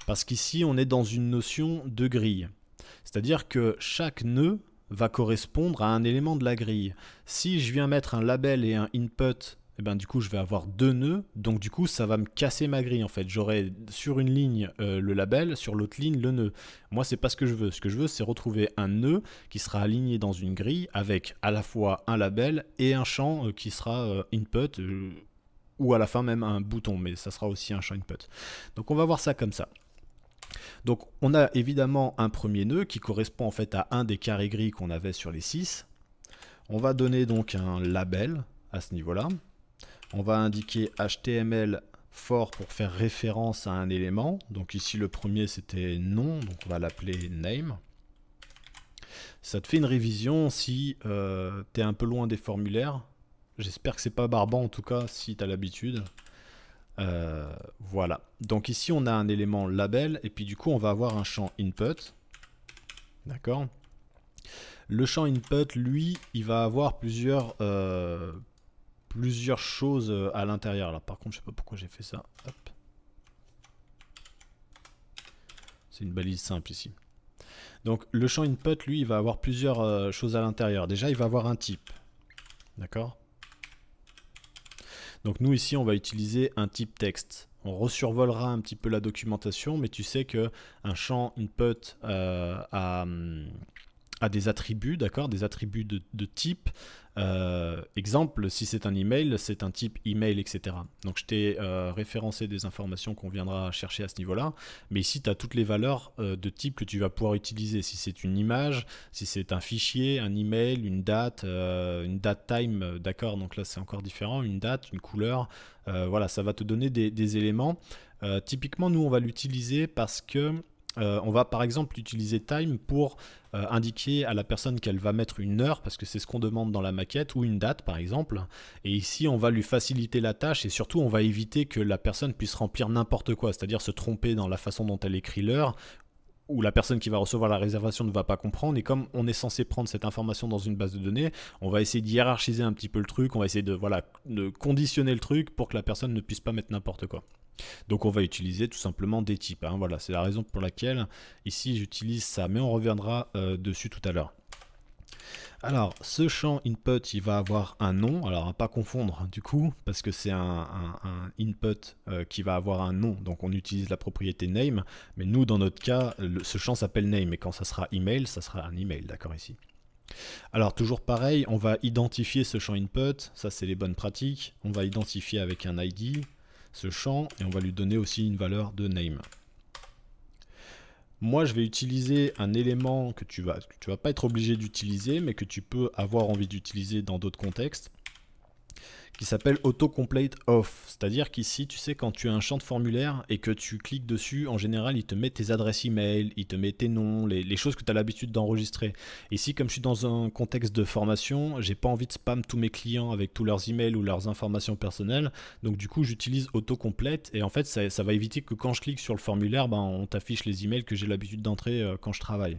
S1: Parce qu'ici, on est dans une notion de grille. C'est-à-dire que chaque nœud va correspondre à un élément de la grille. Si je viens mettre un label et un input, et ben, du coup, je vais avoir deux nœuds. Donc, du coup, ça va me casser ma grille, en fait. J'aurai sur une ligne le label, sur l'autre ligne le nœud. Moi, c'est pas ce que je veux. Ce que je veux, c'est retrouver un nœud qui sera aligné dans une grille avec à la fois un label et un champ qui sera input, ou à la fin même un bouton, mais ça sera aussi un champ input. Donc, on va voir ça comme ça. Donc on a évidemment un premier nœud qui correspond en fait à un des carrés gris qu'on avait sur les 6. On va donner donc un label à ce niveau-là. On va indiquer HTML for pour faire référence à un élément. Donc ici le premier c'était nom, donc on va l'appeler name. Ça te fait une révision si tu es un peu loin des formulaires. J'espère que c'est pas barbant en tout cas si tu as l'habitude. Voilà, donc ici on a un élément label et puis du coup on va avoir un champ input, d'accord. Le champ input, lui, il va avoir plusieurs choses à l'intérieur. Là par contre je sais pas pourquoi j'ai fait ça. C'est une balise simple ici. Donc le champ input, lui, il va avoir plusieurs choses à l'intérieur. Déjà il va avoir un type, d'accord. Donc nous ici on va utiliser un type texte. On resurvolera un petit peu la documentation, mais tu sais que un champ input a à des attributs, d'accord, des attributs de type. Exemple, si c'est un email, c'est un type email, etc. Donc je t'ai référencé des informations qu'on viendra chercher à ce niveau-là, mais ici tu as toutes les valeurs de type que tu vas pouvoir utiliser. Si c'est une image, si c'est un fichier, un email, une date time, d'accord, donc là c'est encore différent, une date, une couleur, voilà, ça va te donner des éléments. Typiquement, nous on va l'utiliser parce que on va par exemple utiliser time pour indiquer à la personne qu'elle va mettre une heure, parce que c'est ce qu'on demande dans la maquette, ou une date par exemple. Et ici, on va lui faciliter la tâche et surtout, on va éviter que la personne puisse remplir n'importe quoi, c'est-à-dire se tromper dans la façon dont elle écrit l'heure, ou la personne qui va recevoir la réservation ne va pas comprendre. Et comme on est censé prendre cette information dans une base de données, on va essayer de hiérarchiser un petit peu le truc, on va essayer de, voilà, de conditionner le truc pour que la personne ne puisse pas mettre n'importe quoi. Donc on va utiliser tout simplement des types, hein. Voilà, c'est la raison pour laquelle ici j'utilise ça, mais on reviendra dessus tout à l'heure. Alors ce champ input, il va avoir un nom, alors à pas confondre du coup, parce que c'est un input qui va avoir un nom, donc on utilise la propriété name, mais nous dans notre cas, ce champ s'appelle name, et quand ça sera email, ça sera un email, d'accord, ici. Alors toujours pareil, on va identifier ce champ input, ça c'est les bonnes pratiques, on va identifier avec un ID ce champ et on va lui donner aussi une valeur de name. Moi je vais utiliser un élément que tu vas pas être obligé d'utiliser, mais que tu peux avoir envie d'utiliser dans d'autres contextes, qui s'appelle autocomplete off. C'est-à-dire qu'ici, tu sais, quand tu as un champ de formulaire et que tu cliques dessus, en général, il te met tes adresses email, il te met tes noms, les choses que tu as l'habitude d'enregistrer. Ici, comme je suis dans un contexte de formation, j'ai pas envie de spam tous mes clients avec tous leurs emails ou leurs informations personnelles. Donc du coup, j'utilise autocomplete et en fait, ça va éviter que quand je clique sur le formulaire, ben, on t'affiche les emails que j'ai l'habitude d'entrer quand je travaille.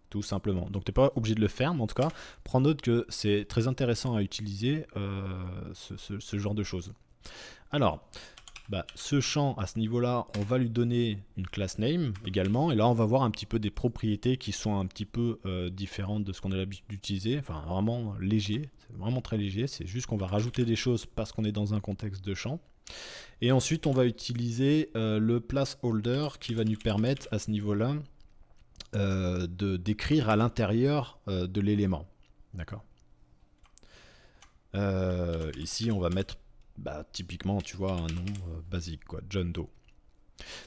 S1: Tout simplement. Donc tu n'es pas obligé de le faire, mais en tout cas, prends note que c'est très intéressant à utiliser ce genre de choses. Alors, ce champ, à ce niveau-là, on va lui donner une class name également, et là on va voir un petit peu des propriétés qui sont un petit peu différentes de ce qu'on a l'habitude d'utiliser, enfin vraiment léger, c'est vraiment très léger, c'est juste qu'on va rajouter des choses parce qu'on est dans un contexte de champ. Et ensuite on va utiliser le placeholder qui va nous permettre à ce niveau-là d'écrire à l'intérieur de l'élément. D'accord. Ici, on va mettre typiquement, tu vois, un nom basique, quoi, John Doe.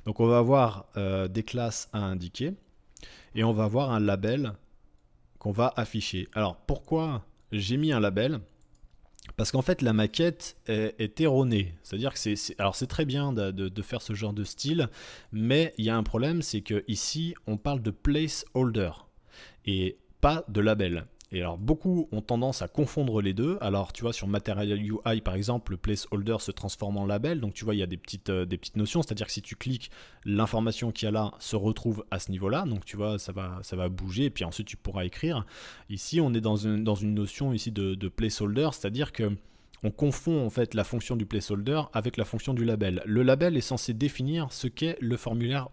S1: Donc, on va avoir des classes à indiquer et on va avoir un label qu'on va afficher. Alors, pourquoi j'ai mis un label ? Parce qu'en fait, la maquette est erronée. C'est-à-dire que c'est très bien de faire ce genre de style, mais il y a un problème, c'est que ici, on parle de placeholder et pas de label. Et alors, beaucoup ont tendance à confondre les deux. Alors, tu vois, sur Material UI, par exemple, le placeholder se transforme en label. Donc, tu vois, il y a des petites notions. C'est-à-dire que si tu cliques, l'information qu'il y a là se retrouve à ce niveau-là. Donc, tu vois, ça va bouger. Et puis ensuite, tu pourras écrire. Ici, on est dans une notion ici de placeholder. C'est-à-dire que on confond en fait la fonction du placeholder avec la fonction du label. Le label est censé définir ce qu'est le formulaire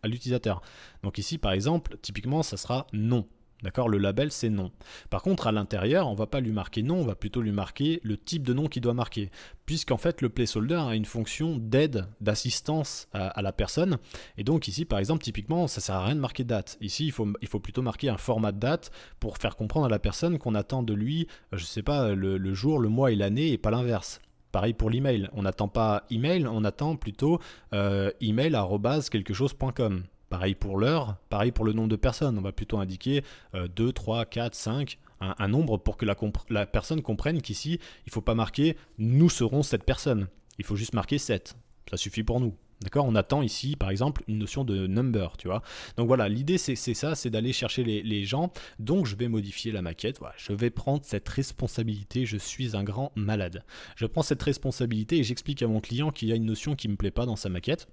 S1: à l'utilisateur. Donc ici, par exemple, typiquement, ça sera non. D'accord, le label c'est non. Par contre à l'intérieur on va pas lui marquer non, on va plutôt lui marquer le type de nom qu'il doit marquer, puisqu'en fait le placeholder a une fonction d'aide, d'assistance à la personne, et donc ici par exemple typiquement ça sert à rien de marquer date. Ici il faut plutôt marquer un format de date pour faire comprendre à la personne qu'on attend de lui, je sais pas, le jour, le mois et l'année et pas l'inverse. Pareil pour l'email, on n'attend pas email, on attend plutôt email@quelquechose.com. Pareil pour l'heure, pareil pour le nombre de personnes. On va plutôt indiquer 2, 3, 4, 5, un nombre pour que la personne comprenne qu'ici, il ne faut pas marquer « nous serons cette personne ». Il faut juste marquer 7. Ça suffit pour nous. D'accord ? On attend ici, par exemple, une notion de number, tu vois. Donc voilà, l'idée, c'est ça, c'est d'aller chercher les gens. Donc je vais modifier la maquette. Voilà, je vais prendre cette responsabilité. Je suis un grand malade. Je prends cette responsabilité et j'explique à mon client qu'il y a une notion qui ne me plaît pas dans sa maquette.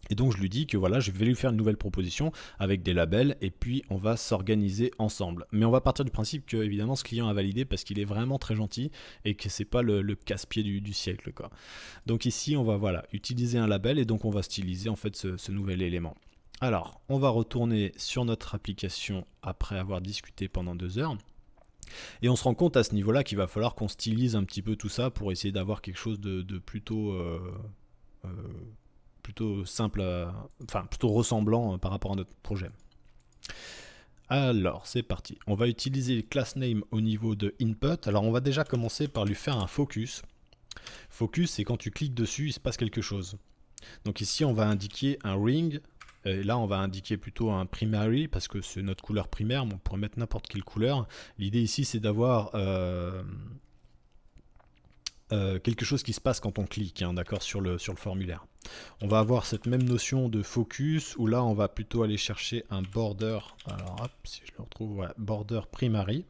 S1: Et donc je lui dis que voilà, je vais lui faire une nouvelle proposition avec des labels et puis on va s'organiser ensemble. Mais on va partir du principe que évidemment ce client a validé parce qu'il est vraiment très gentil et que c'est pas le casse-pied du siècle, quoi. Donc ici on va voilà, utiliser un label et donc on va styliser en fait ce nouvel élément. Alors on va retourner sur notre application après avoir discuté pendant 2 heures. Et on se rend compte à ce niveau-là qu'il va falloir qu'on stylise un petit peu tout ça pour essayer d'avoir quelque chose de plutôt simple, enfin plutôt ressemblant par rapport à notre projet. Alors, c'est parti. On va utiliser le class name au niveau de input. Alors, on va déjà commencer par lui faire un focus. Focus, c'est quand tu cliques dessus, il se passe quelque chose. Donc ici, on va indiquer un ring. Et là, on va indiquer plutôt un primary parce que c'est notre couleur primaire. Mais on pourrait mettre n'importe quelle couleur. L'idée ici, c'est d'avoir quelque chose qui se passe quand on clique, hein, d'accord, sur le formulaire. On va avoir cette même notion de focus où là, on va plutôt aller chercher un border. Alors, hop, si je le retrouve, ouais, border primary.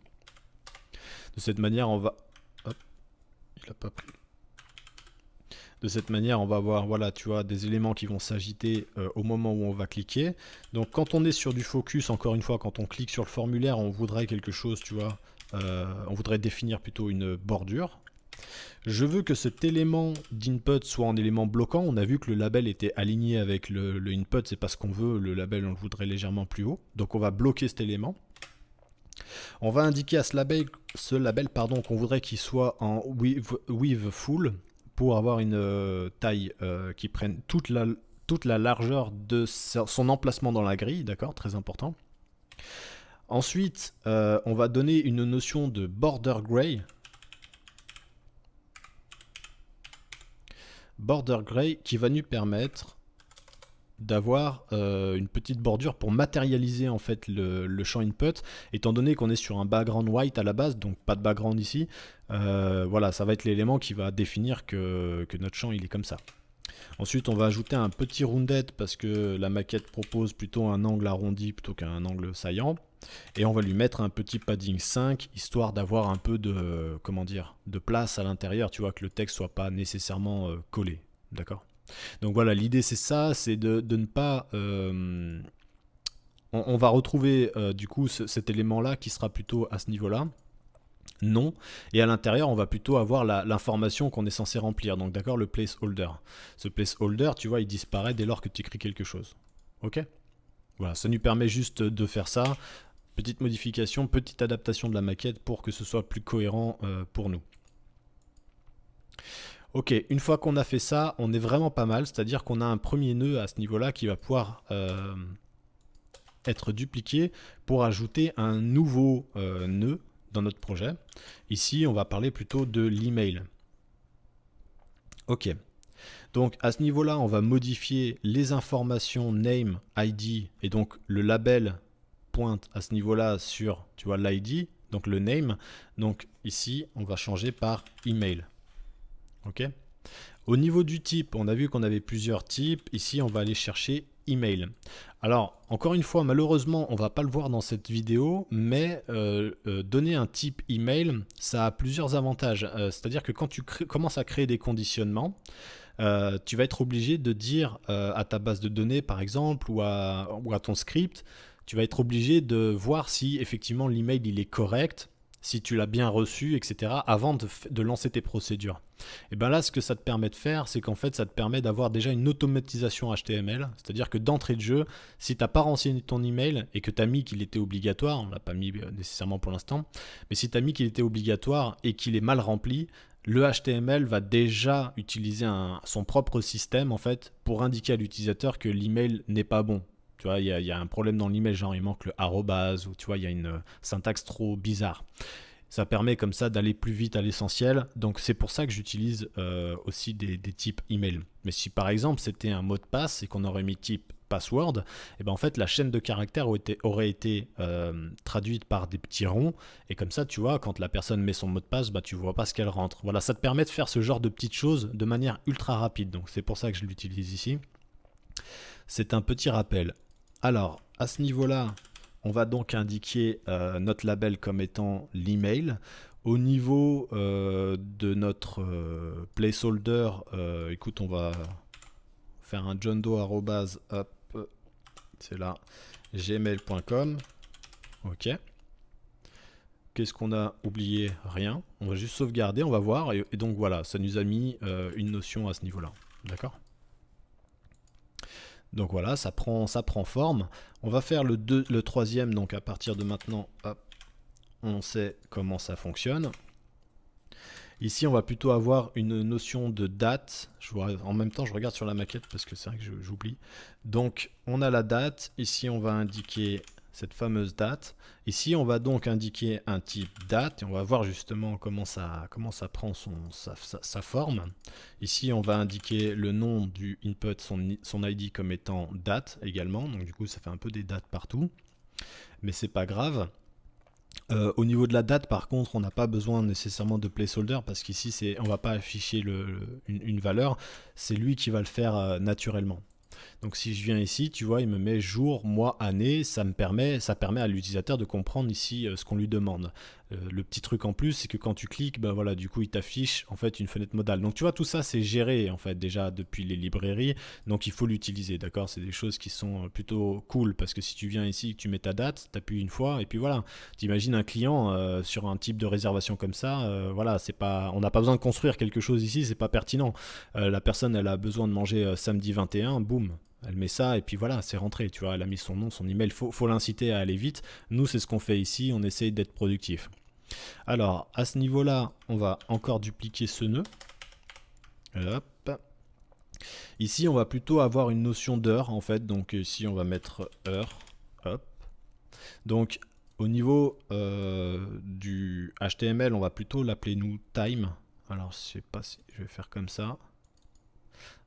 S1: De cette manière, on va... Hop, il n'a pas pris. De cette manière, on va avoir, voilà, tu vois, des éléments qui vont s'agiter au moment où on va cliquer. Donc, quand on est sur du focus, encore une fois, quand on clique sur le formulaire, on voudrait quelque chose, tu vois, on voudrait définir plutôt une bordure. Je veux que cet élément d'input soit un élément bloquant. On a vu que le label était aligné avec le input, c'est pas ce qu'on veut. Le label, on le voudrait légèrement plus haut. Donc, on va bloquer cet élément. On va indiquer à ce label qu'on voudrait qu'il soit en with full pour avoir une taille qui prenne toute la largeur de son emplacement dans la grille, d'accord, très important. Ensuite, on va donner une notion de border gray. Border gray qui va nous permettre d'avoir une petite bordure pour matérialiser en fait le champ input, étant donné qu'on est sur un background white à la base, donc pas de background ici. Voilà, ça va être l'élément qui va définir que notre champ il est comme ça. Ensuite, on va ajouter un petit rounded parce que la maquette propose plutôt un angle arrondi plutôt qu'un angle saillant. Et on va lui mettre un petit padding 5, histoire d'avoir un peu de, comment dire, de place à l'intérieur, tu vois, que le texte soit pas nécessairement collé. D'accord ? Donc voilà, l'idée c'est ça, c'est de ne pas... on va retrouver du coup cet élément-là qui sera plutôt à ce niveau-là. Non, et à l'intérieur on va plutôt avoir l'information qu'on est censé remplir, donc d'accord, le placeholder. Ce placeholder, tu vois, il disparaît dès lors que tu écris quelque chose. Ok ? Voilà, ça nous permet juste de faire ça. Petite modification, petite adaptation de la maquette pour que ce soit plus cohérent pour nous. Ok, une fois qu'on a fait ça, on est vraiment pas mal, c'est-à-dire qu'on a un premier nœud à ce niveau-là qui va pouvoir être dupliqué pour ajouter un nouveau nœud dans notre projet. Ici, on va parler plutôt de l'email. Ok. Donc à ce niveau-là, on va modifier les informations name, ID, et donc le label pointe à ce niveau-là sur, tu vois, l'ID, donc le name. Donc ici, on va changer par email. Ok. Au niveau du type, on a vu qu'on avait plusieurs types. Ici, on va aller chercher email. Alors, encore une fois, malheureusement, on va pas le voir dans cette vidéo, mais donner un type email, ça a plusieurs avantages. C'est-à-dire que quand tu commences à créer des conditionnements, tu vas être obligé de dire à ta base de données, par exemple, ou à ton script, tu vas être obligé de voir si effectivement l'email il est correct, si tu l'as bien reçu, etc., avant de lancer tes procédures. Et bien là, ce que ça te permet de faire, c'est qu'en fait, ça te permet d'avoir déjà une automatisation HTML, c'est-à-dire que d'entrée de jeu, si tu n'as pas renseigné ton email et que tu as mis qu'il était obligatoire, on ne l'a pas mis nécessairement pour l'instant, mais si tu as mis qu'il était obligatoire et qu'il est mal rempli, le HTML va déjà utiliser son propre système en fait pour indiquer à l'utilisateur que l'email n'est pas bon. Tu vois, il y a un problème dans l'email, genre il manque le arrobase, ou tu vois, il y a une syntaxe trop bizarre. Ça permet comme ça d'aller plus vite à l'essentiel. Donc c'est pour ça que j'utilise aussi des types email. Mais si par exemple c'était un mot de passe et qu'on aurait mis type password, et ben en fait la chaîne de caractères aurait été traduite par des petits ronds. Et comme ça, tu vois, quand la personne met son mot de passe, bah, tu vois pas ce qu'elle rentre. Voilà, ça te permet de faire ce genre de petites choses de manière ultra rapide. Donc c'est pour ça que je l'utilise ici. C'est un petit rappel. Alors, à ce niveau-là, on va donc indiquer notre label comme étant l'email. Au niveau de notre placeholder, écoute, on va faire un johndoe c'est là, gmail.com. Ok. Qu'est-ce qu'on a oublié? Rien. On va juste sauvegarder, on va voir. Et donc voilà, ça nous a mis une notion à ce niveau-là. D'accord ? Donc voilà, ça prend forme. On va faire le troisième, donc à partir de maintenant, hop, on sait comment ça fonctionne. Ici, on va plutôt avoir une notion de date. En même temps, je regarde sur la maquette parce que c'est vrai que j'oublie. Donc, on a la date. Ici, on va indiquer cette fameuse date. Ici, on va donc indiquer un type date et on va voir justement comment ça prend sa forme. Ici, on va indiquer le nom du input, son ID comme étant date également. Donc du coup, ça fait un peu des dates partout, mais c'est pas grave. Au niveau de la date, par contre, on n'a pas besoin nécessairement de placeholder parce qu'ici, on ne va pas afficher une valeur, c'est lui qui va le faire naturellement. Donc si je viens ici, tu vois, il me met jour, mois, année, ça permet à l'utilisateur de comprendre ici ce qu'on lui demande. Le petit truc en plus, c'est que quand tu cliques, ben voilà, du coup il t'affiche en fait une fenêtre modale. Donc tu vois, tout ça c'est géré en fait déjà depuis les librairies, donc il faut l'utiliser, d'accord? C'est des choses qui sont plutôt cool parce que si tu viens ici, tu mets ta date, tu appuies une fois et puis voilà. T'imagines un client sur un type de réservation comme ça, voilà, c'est pas, on n'a pas besoin de construire quelque chose ici, c'est pas pertinent. La personne elle a besoin de manger samedi 21, boum. Elle met ça et puis voilà, c'est rentré, tu vois, elle a mis son nom, son email, faut l'inciter à aller vite. Nous, c'est ce qu'on fait ici, on essaye d'être productif. Alors, à ce niveau-là, on va encore dupliquer ce nœud. Hop. Ici, on va plutôt avoir une notion d'heure, en fait, donc ici, on va mettre heure. Hop. Donc, au niveau du HTML, on va plutôt l'appeler nous time. Alors, je sais pas si je vais faire comme ça.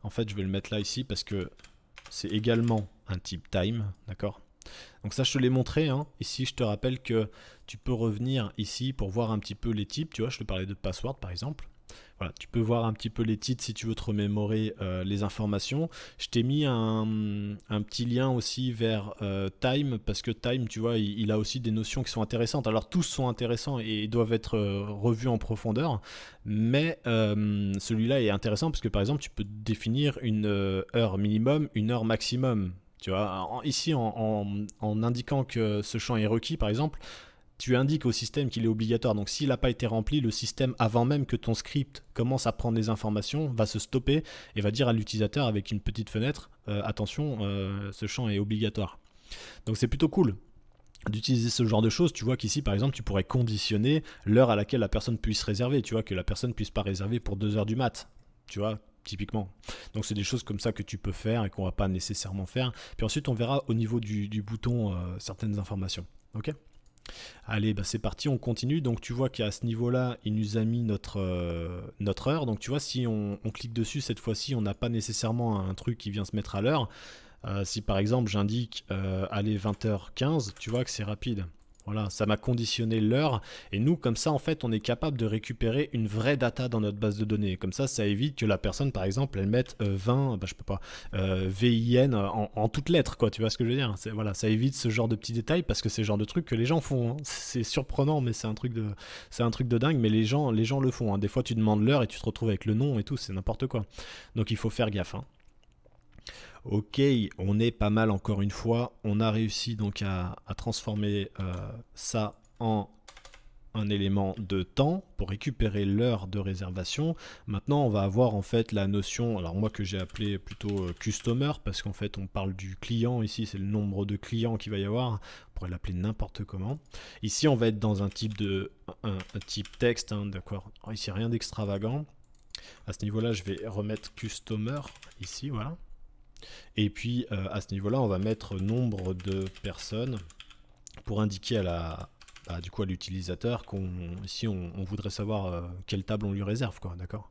S1: En fait, je vais le mettre là, ici, parce que c'est également un type time, d'accord? Donc ça, je te l'ai montré, hein. Ici, je te rappelle que tu peux revenir ici pour voir un petit peu les types. Tu vois, je te parlais de password, par exemple. Voilà, tu peux voir un petit peu les titres si tu veux te remémorer les informations. Je t'ai mis un petit lien aussi vers Time, parce que Time, tu vois, il a aussi des notions qui sont intéressantes. Alors tous sont intéressants et doivent être revus en profondeur, mais celui-là est intéressant parce que par exemple, tu peux définir une heure minimum, une heure maximum. Tu vois, ici, en indiquant que ce champ est requis, par exemple, tu indiques au système qu'il est obligatoire. Donc s'il n'a pas été rempli, le système, avant même que ton script commence à prendre les informations, va se stopper et va dire à l'utilisateur avec une petite fenêtre, attention, ce champ est obligatoire. Donc c'est plutôt cool d'utiliser ce genre de choses. Tu vois qu'ici, par exemple, tu pourrais conditionner l'heure à laquelle la personne puisse réserver. Tu vois, que la personne ne puisse pas réserver pour 2 heures du mat. Tu vois, typiquement. Donc c'est des choses comme ça que tu peux faire et qu'on va pas nécessairement faire. Puis ensuite, on verra au niveau du bouton certaines informations. Ok ? Allez, bah c'est parti, on continue. Donc tu vois qu'à ce niveau-là, il nous a mis notre heure. Donc tu vois, si on clique dessus, cette fois-ci, on n'a pas nécessairement un truc qui vient se mettre à l'heure. Si par exemple j'indique allez 20h15, tu vois que c'est rapide. Voilà, ça m'a conditionné l'heure. Et nous, comme ça, en fait, on est capable de récupérer une vraie data dans notre base de données. Comme ça évite que la personne, par exemple, elle mette 20, bah, je peux pas, VIN en toutes lettres, quoi. Tu vois ce que je veux dire? Voilà, ça évite ce genre de petits détails parce que c'est le genre de truc que les gens font. Hein. C'est surprenant, mais c'est un truc de dingue. Mais les gens le font. Hein. Des fois, tu demandes l'heure et tu te retrouves avec le nom et tout, c'est n'importe quoi. Donc, il faut faire gaffe. Hein. Ok, on est pas mal encore une fois. On a réussi donc à transformer ça en un élément de temps pour récupérer l'heure de réservation. Maintenant, on va avoir en fait la notion, alors moi que j'ai appelé plutôt customer, parce qu'en fait on parle du client ici, c'est le nombre de clients qu'il va y avoir. On pourrait l'appeler n'importe comment. Ici, on va être dans un type un type texte, hein, d'accord. Ici, rien d'extravagant. À ce niveau-là, je vais remettre customer ici, voilà. Et puis à ce niveau-là, on va mettre nombre de personnes pour indiquer à l'utilisateur ici on voudrait savoir quelle table on lui réserve, quoi, d'accord.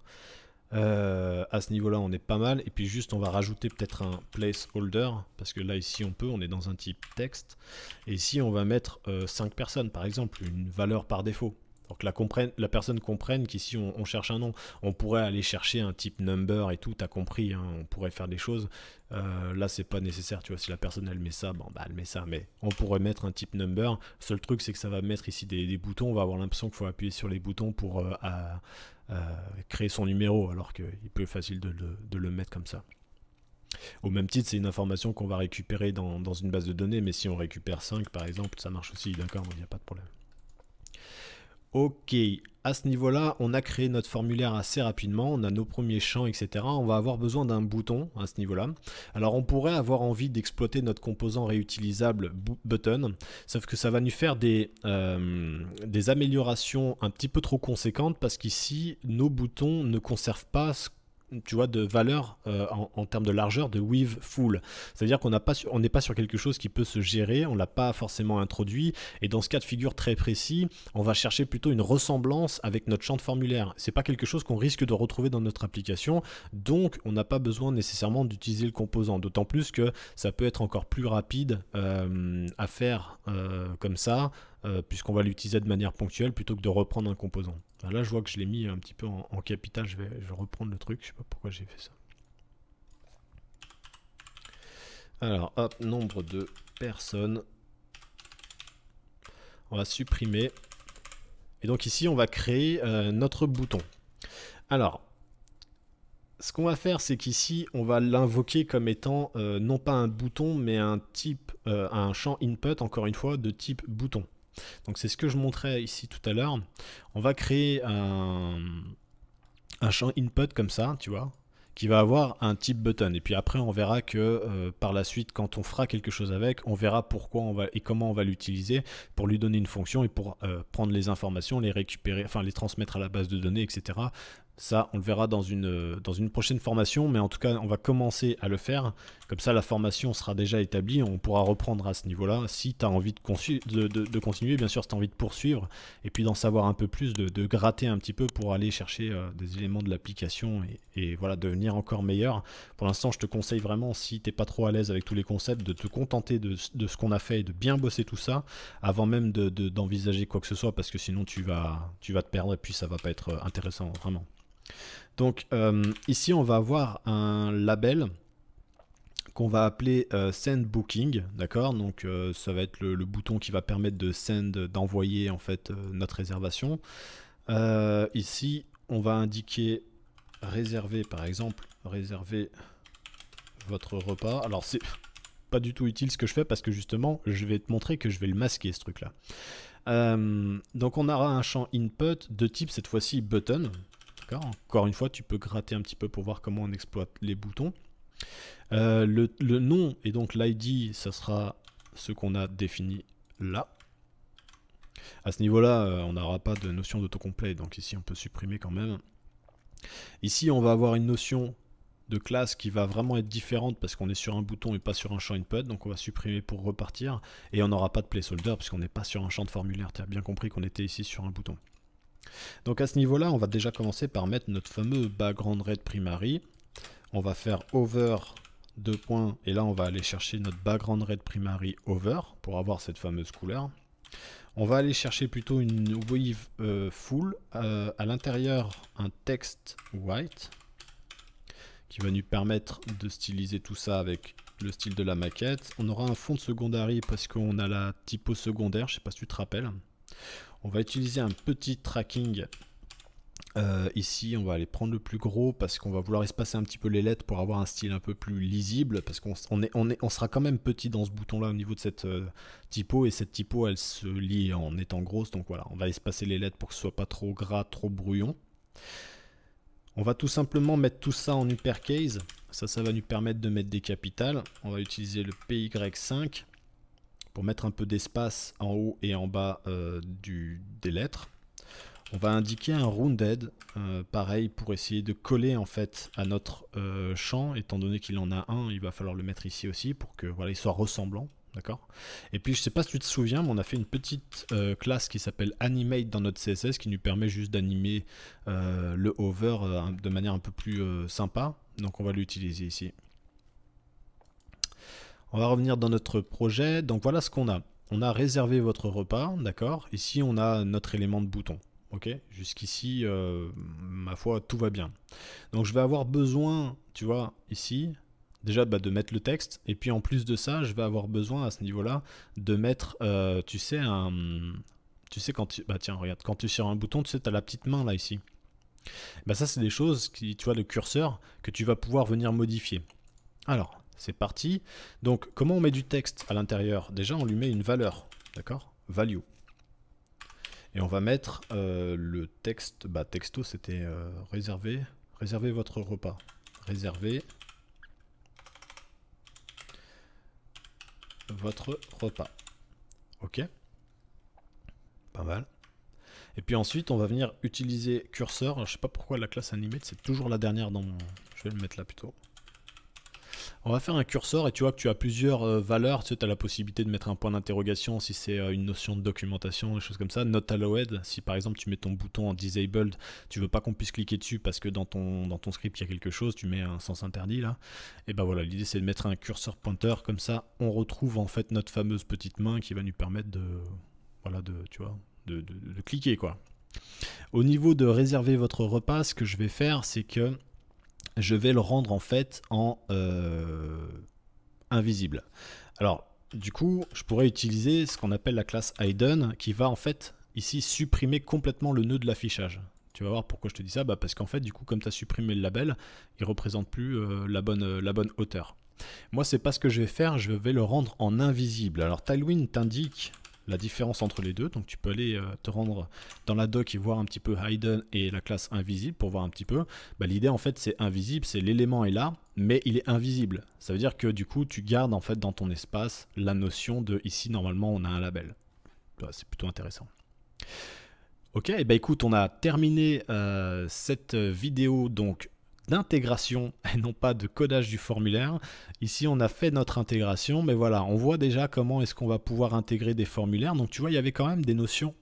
S1: À ce niveau-là, on est pas mal. Et puis juste, on va rajouter peut-être un placeholder parce que là ici on est dans un type texte. Et ici, on va mettre 5 personnes, par exemple, une valeur par défaut. Donc la personne comprenne qu'ici on cherche un nom. On pourrait aller chercher un type number et tout, t'as compris, hein, on pourrait faire des choses. Là c'est pas nécessaire, tu vois, si la personne elle met ça, bon bah elle met ça, mais on pourrait mettre un type number. Seul truc c'est que ça va mettre ici des boutons, on va avoir l'impression qu'il faut appuyer sur les boutons pour créer son numéro, alors qu'il peut être facile de le mettre comme ça. Au même titre, c'est une information qu'on va récupérer dans une base de données, mais si on récupère 5 par exemple, ça marche aussi, d'accord, il n'y a pas de problème. Ok, à ce niveau-là, on a créé notre formulaire assez rapidement, on a nos premiers champs, etc. On va avoir besoin d'un bouton à ce niveau-là. Alors on pourrait avoir envie d'exploiter notre composant réutilisable button, sauf que ça va nous faire des améliorations un petit peu trop conséquentes parce qu'ici, nos boutons ne conservent pas tu vois, de valeur en termes de largeur de with full. C'est-à-dire qu'on n'est pas sur quelque chose qui peut se gérer, on l'a pas forcément introduit, et dans ce cas de figure très précis, on va chercher plutôt une ressemblance avec notre champ de formulaire. C'est pas quelque chose qu'on risque de retrouver dans notre application, donc on n'a pas besoin nécessairement d'utiliser le composant, d'autant plus que ça peut être encore plus rapide à faire comme ça, puisqu'on va l'utiliser de manière ponctuelle plutôt que de reprendre un composant. Là, je vois que je l'ai mis un petit peu en capital, je vais reprendre le truc, je sais pas pourquoi j'ai fait ça. Alors, hop, nombre de personnes. On va supprimer. Et donc ici, on va créer notre bouton. Alors, ce qu'on va faire, c'est qu'ici, on va l'invoquer comme étant non pas un bouton, mais un type, un champ input, encore une fois, de type bouton. Donc c'est ce que je montrais ici tout à l'heure. On va créer un champ input comme ça, tu vois, qui va avoir un type button. Et puis après, on verra que par la suite, quand on fera quelque chose avec, on verra pourquoi on va et comment on va l'utiliser pour lui donner une fonction et pour prendre les informations, les récupérer, enfin les transmettre à la base de données, etc. Ça, on le verra dans une prochaine formation, mais en tout cas, on va commencer à le faire. Comme ça, la formation sera déjà établie, on pourra reprendre à ce niveau-là. Si tu as envie de continuer, bien sûr, si tu as envie de poursuivre, et puis d'en savoir un peu plus, de gratter un petit peu pour aller chercher des éléments de l'application et voilà, devenir encore meilleur. Pour l'instant, je te conseille vraiment, si tu n'es pas trop à l'aise avec tous les concepts, de te contenter de ce qu'on a fait et de bien bosser tout ça, avant même d'envisager quoi que ce soit, parce que sinon tu vas te perdre et puis ça va pas être intéressant, vraiment. Donc ici on va avoir un label qu'on va appeler send booking, d'accord. Donc ça va être le bouton qui va permettre de send, d'envoyer en fait notre réservation. Ici on va indiquer réserver, par exemple réserver votre repas. Alors c'est pas du tout utile ce que je fais parce que justement je vais te montrer que je vais le masquer, ce truc là. Donc on aura un champ input de type cette fois-ci button. Encore une fois, tu peux gratter un petit peu pour voir comment on exploite les boutons. Le nom et donc l'ID, ça sera ce qu'on a défini là. À ce niveau-là, on n'aura pas de notion d'autocomplete, donc ici on peut supprimer quand même. Ici, on va avoir une notion de classe qui va vraiment être différente parce qu'on est sur un bouton et pas sur un champ input, donc on va supprimer pour repartir. Et on n'aura pas de placeholder puisqu'on n'est pas sur un champ de formulaire. Tu as bien compris qu'on était ici sur un bouton. Donc à ce niveau-là, on va déjà commencer par mettre notre fameux background red primary. On va faire over 2 points et là on va aller chercher notre background red primary over pour avoir cette fameuse couleur. On va aller chercher plutôt une with full, à l'intérieur un text white qui va nous permettre de styliser tout ça avec le style de la maquette. On aura un fond de secondary parce qu'on a la typo secondaire, je sais pas si tu te rappelles. On va utiliser un petit tracking. Ici, on va aller prendre le plus gros parce qu'on va vouloir espacer un petit peu les lettres pour avoir un style un peu plus lisible parce qu'on sera quand même petit dans ce bouton-là au niveau de cette typo et cette typo, elle se lit en étant grosse. Donc voilà, on va espacer les lettres pour que ce soit pas trop gras, trop brouillon. On va tout simplement mettre tout ça en uppercase. Ça va nous permettre de mettre des capitales. On va utiliser le PY5 pour mettre un peu d'espace en haut et en bas des lettres. On va indiquer un rounded, pareil, pour essayer de coller en fait à notre champ. Étant donné qu'il en a un, il va falloir le mettre ici aussi pour que voilà, il soit ressemblant. D'accord. Et puis je sais pas si tu te souviens, mais on a fait une petite classe qui s'appelle Animate dans notre CSS qui nous permet juste d'animer le hover de manière un peu plus sympa. Donc on va l'utiliser ici. On va revenir dans notre projet. Donc voilà ce qu'on a. On a réservé votre repas, d'accord. Ici on a notre élément de bouton. Ok, jusqu'ici, ma foi, tout va bien. Donc je vais avoir besoin, tu vois, ici, déjà de mettre le texte. Et puis en plus de ça, je vais avoir besoin à ce niveau-là de mettre, tu sais, quand tu... Bah tiens, regarde, quand tu es sur un bouton, tu sais, tu as la petite main là, ici. Bah ça, c'est des choses, qui, tu vois, le curseur, que tu vas pouvoir venir modifier. Alors, c'est parti. Donc, comment on met du texte à l'intérieur? Déjà, on lui met une valeur, d'accord? Value. Et on va mettre le texte, bah texto c'était réserver votre repas. Réserver votre repas. Ok. Pas mal. Et puis ensuite, on va venir utiliser curseur. Alors, je sais pas pourquoi la classe animate, c'est toujours la dernière dans mon... Je vais le mettre là plutôt. On va faire un curseur et tu vois que tu as plusieurs valeurs. Tu sais, as la possibilité de mettre un point d'interrogation si c'est une notion de documentation, des choses comme ça. Not allowed, si par exemple tu mets ton bouton en disabled, tu veux pas qu'on puisse cliquer dessus parce que dans ton script il y a quelque chose, tu mets un sens interdit là. Et ben voilà, l'idée c'est de mettre un curseur pointer, comme ça on retrouve en fait notre fameuse petite main qui va nous permettre de, voilà, tu vois, de cliquer quoi. Au niveau de réserver votre repas, ce que je vais faire, c'est que je vais le rendre en fait en invisible. Alors, du coup, je pourrais utiliser ce qu'on appelle la classe hidden qui va en fait ici supprimer complètement le nœud de l'affichage. Tu vas voir pourquoi je te dis ça, bah parce qu'en fait, du coup, comme tu as supprimé le label, il ne représente plus la bonne hauteur. Moi, c'est pas ce que je vais faire, je vais le rendre en invisible. Alors, Tailwind t'indique la différence entre les deux, donc tu peux aller te rendre dans la doc et voir un petit peu hidden et la classe invisible pour voir un petit peu. Bah, l'idée en fait c'est invisible, c'est l'élément est là mais il est invisible, ça veut dire que du coup tu gardes en fait dans ton espace la notion de ici normalement on a un label. Bah, c'est plutôt intéressant. Ok, et bah écoute, on a terminé cette vidéo donc d'intégration et non pas de codage du formulaire. Ici on a fait notre intégration, mais voilà, on voit déjà comment est-ce qu'on va pouvoir intégrer des formulaires. Donc tu vois, il y avait quand même des notions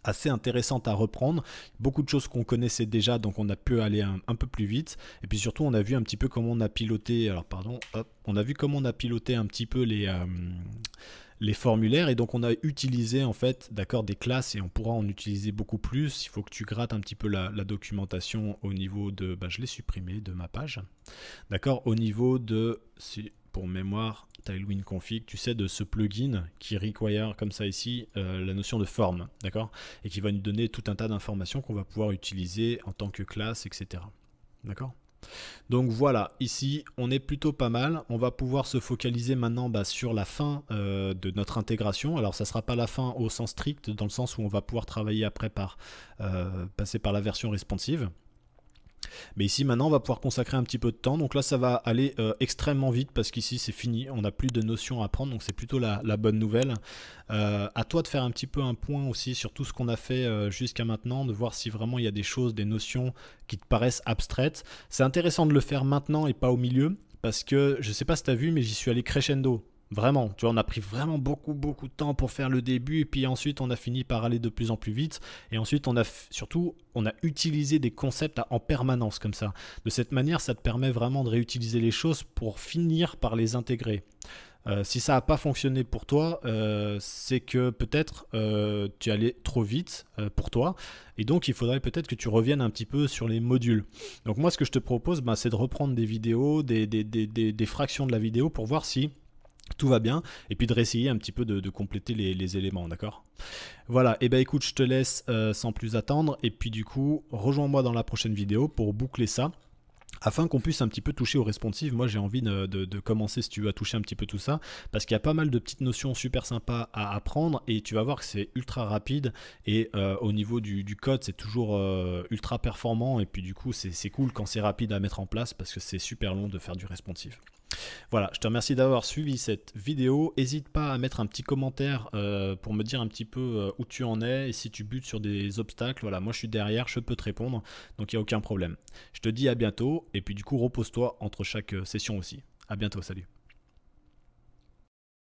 S1: assez intéressantes à reprendre, beaucoup de choses qu'on connaissait déjà, donc on a pu aller un peu plus vite, et puis surtout on a vu un petit peu comment on a piloté, alors pardon, hop, on a vu comment on a piloté un petit peu les formulaires, et donc on a utilisé en fait, d'accord, des classes, et on pourra en utiliser beaucoup plus. Il faut que tu grattes un petit peu la documentation au niveau de, bah, je l'ai supprimé de ma page, d'accord, au niveau de, pour mémoire, Tailwind config, tu sais, de ce plugin qui require comme ça ici la notion de forme, d'accord, et qui va nous donner tout un tas d'informations qu'on va pouvoir utiliser en tant que classe, etc. D'accord. Donc voilà, ici on est plutôt pas mal. On va pouvoir se focaliser maintenant sur la fin de notre intégration. Alors ça ne sera pas la fin au sens strict, dans le sens où on va pouvoir travailler après par passer par la version responsive. Mais ici maintenant on va pouvoir consacrer un petit peu de temps. Donc là ça va aller extrêmement vite parce qu'ici c'est fini, on n'a plus de notions à apprendre, donc c'est plutôt la bonne nouvelle. À toi de faire un petit peu un point aussi sur tout ce qu'on a fait jusqu'à maintenant, de voir si vraiment il y a des choses, des notions qui te paraissent abstraites. C'est intéressant de le faire maintenant et pas au milieu, parce que je sais pas si tu as vu, mais j'y suis allé crescendo. Vraiment, tu vois, on a pris vraiment beaucoup de temps pour faire le début, et puis ensuite on a fini par aller de plus en plus vite, et ensuite surtout on a utilisé des concepts en permanence comme ça. De cette manière, ça te permet vraiment de réutiliser les choses pour finir par les intégrer. Si ça n'a pas fonctionné pour toi, c'est que peut-être tu allais trop vite pour toi, et donc il faudrait peut-être que tu reviennes un petit peu sur les modules. Donc moi ce que je te propose, c'est de reprendre des vidéos, des fractions de la vidéo pour voir si tout va bien, et puis de réessayer un petit peu de compléter les éléments, d'accord? Voilà, et bah écoute, je te laisse sans plus attendre, et puis du coup, rejoins-moi dans la prochaine vidéo pour boucler ça, afin qu'on puisse un petit peu toucher au responsive. Moi j'ai envie de commencer, si tu veux, à toucher un petit peu tout ça, parce qu'il y a pas mal de petites notions super sympas à apprendre, et tu vas voir que c'est ultra rapide, et au niveau du code c'est toujours ultra performant, et puis du coup c'est cool quand c'est rapide à mettre en place, parce que c'est super long de faire du responsive. Voilà, je te remercie d'avoir suivi cette vidéo. N'hésite pas à mettre un petit commentaire pour me dire un petit peu où tu en es, et si tu butes sur des obstacles, voilà, moi je suis derrière, je peux te répondre, donc il n'y a aucun problème. Je te dis à bientôt, et puis du coup repose-toi entre chaque session aussi. À bientôt, salut.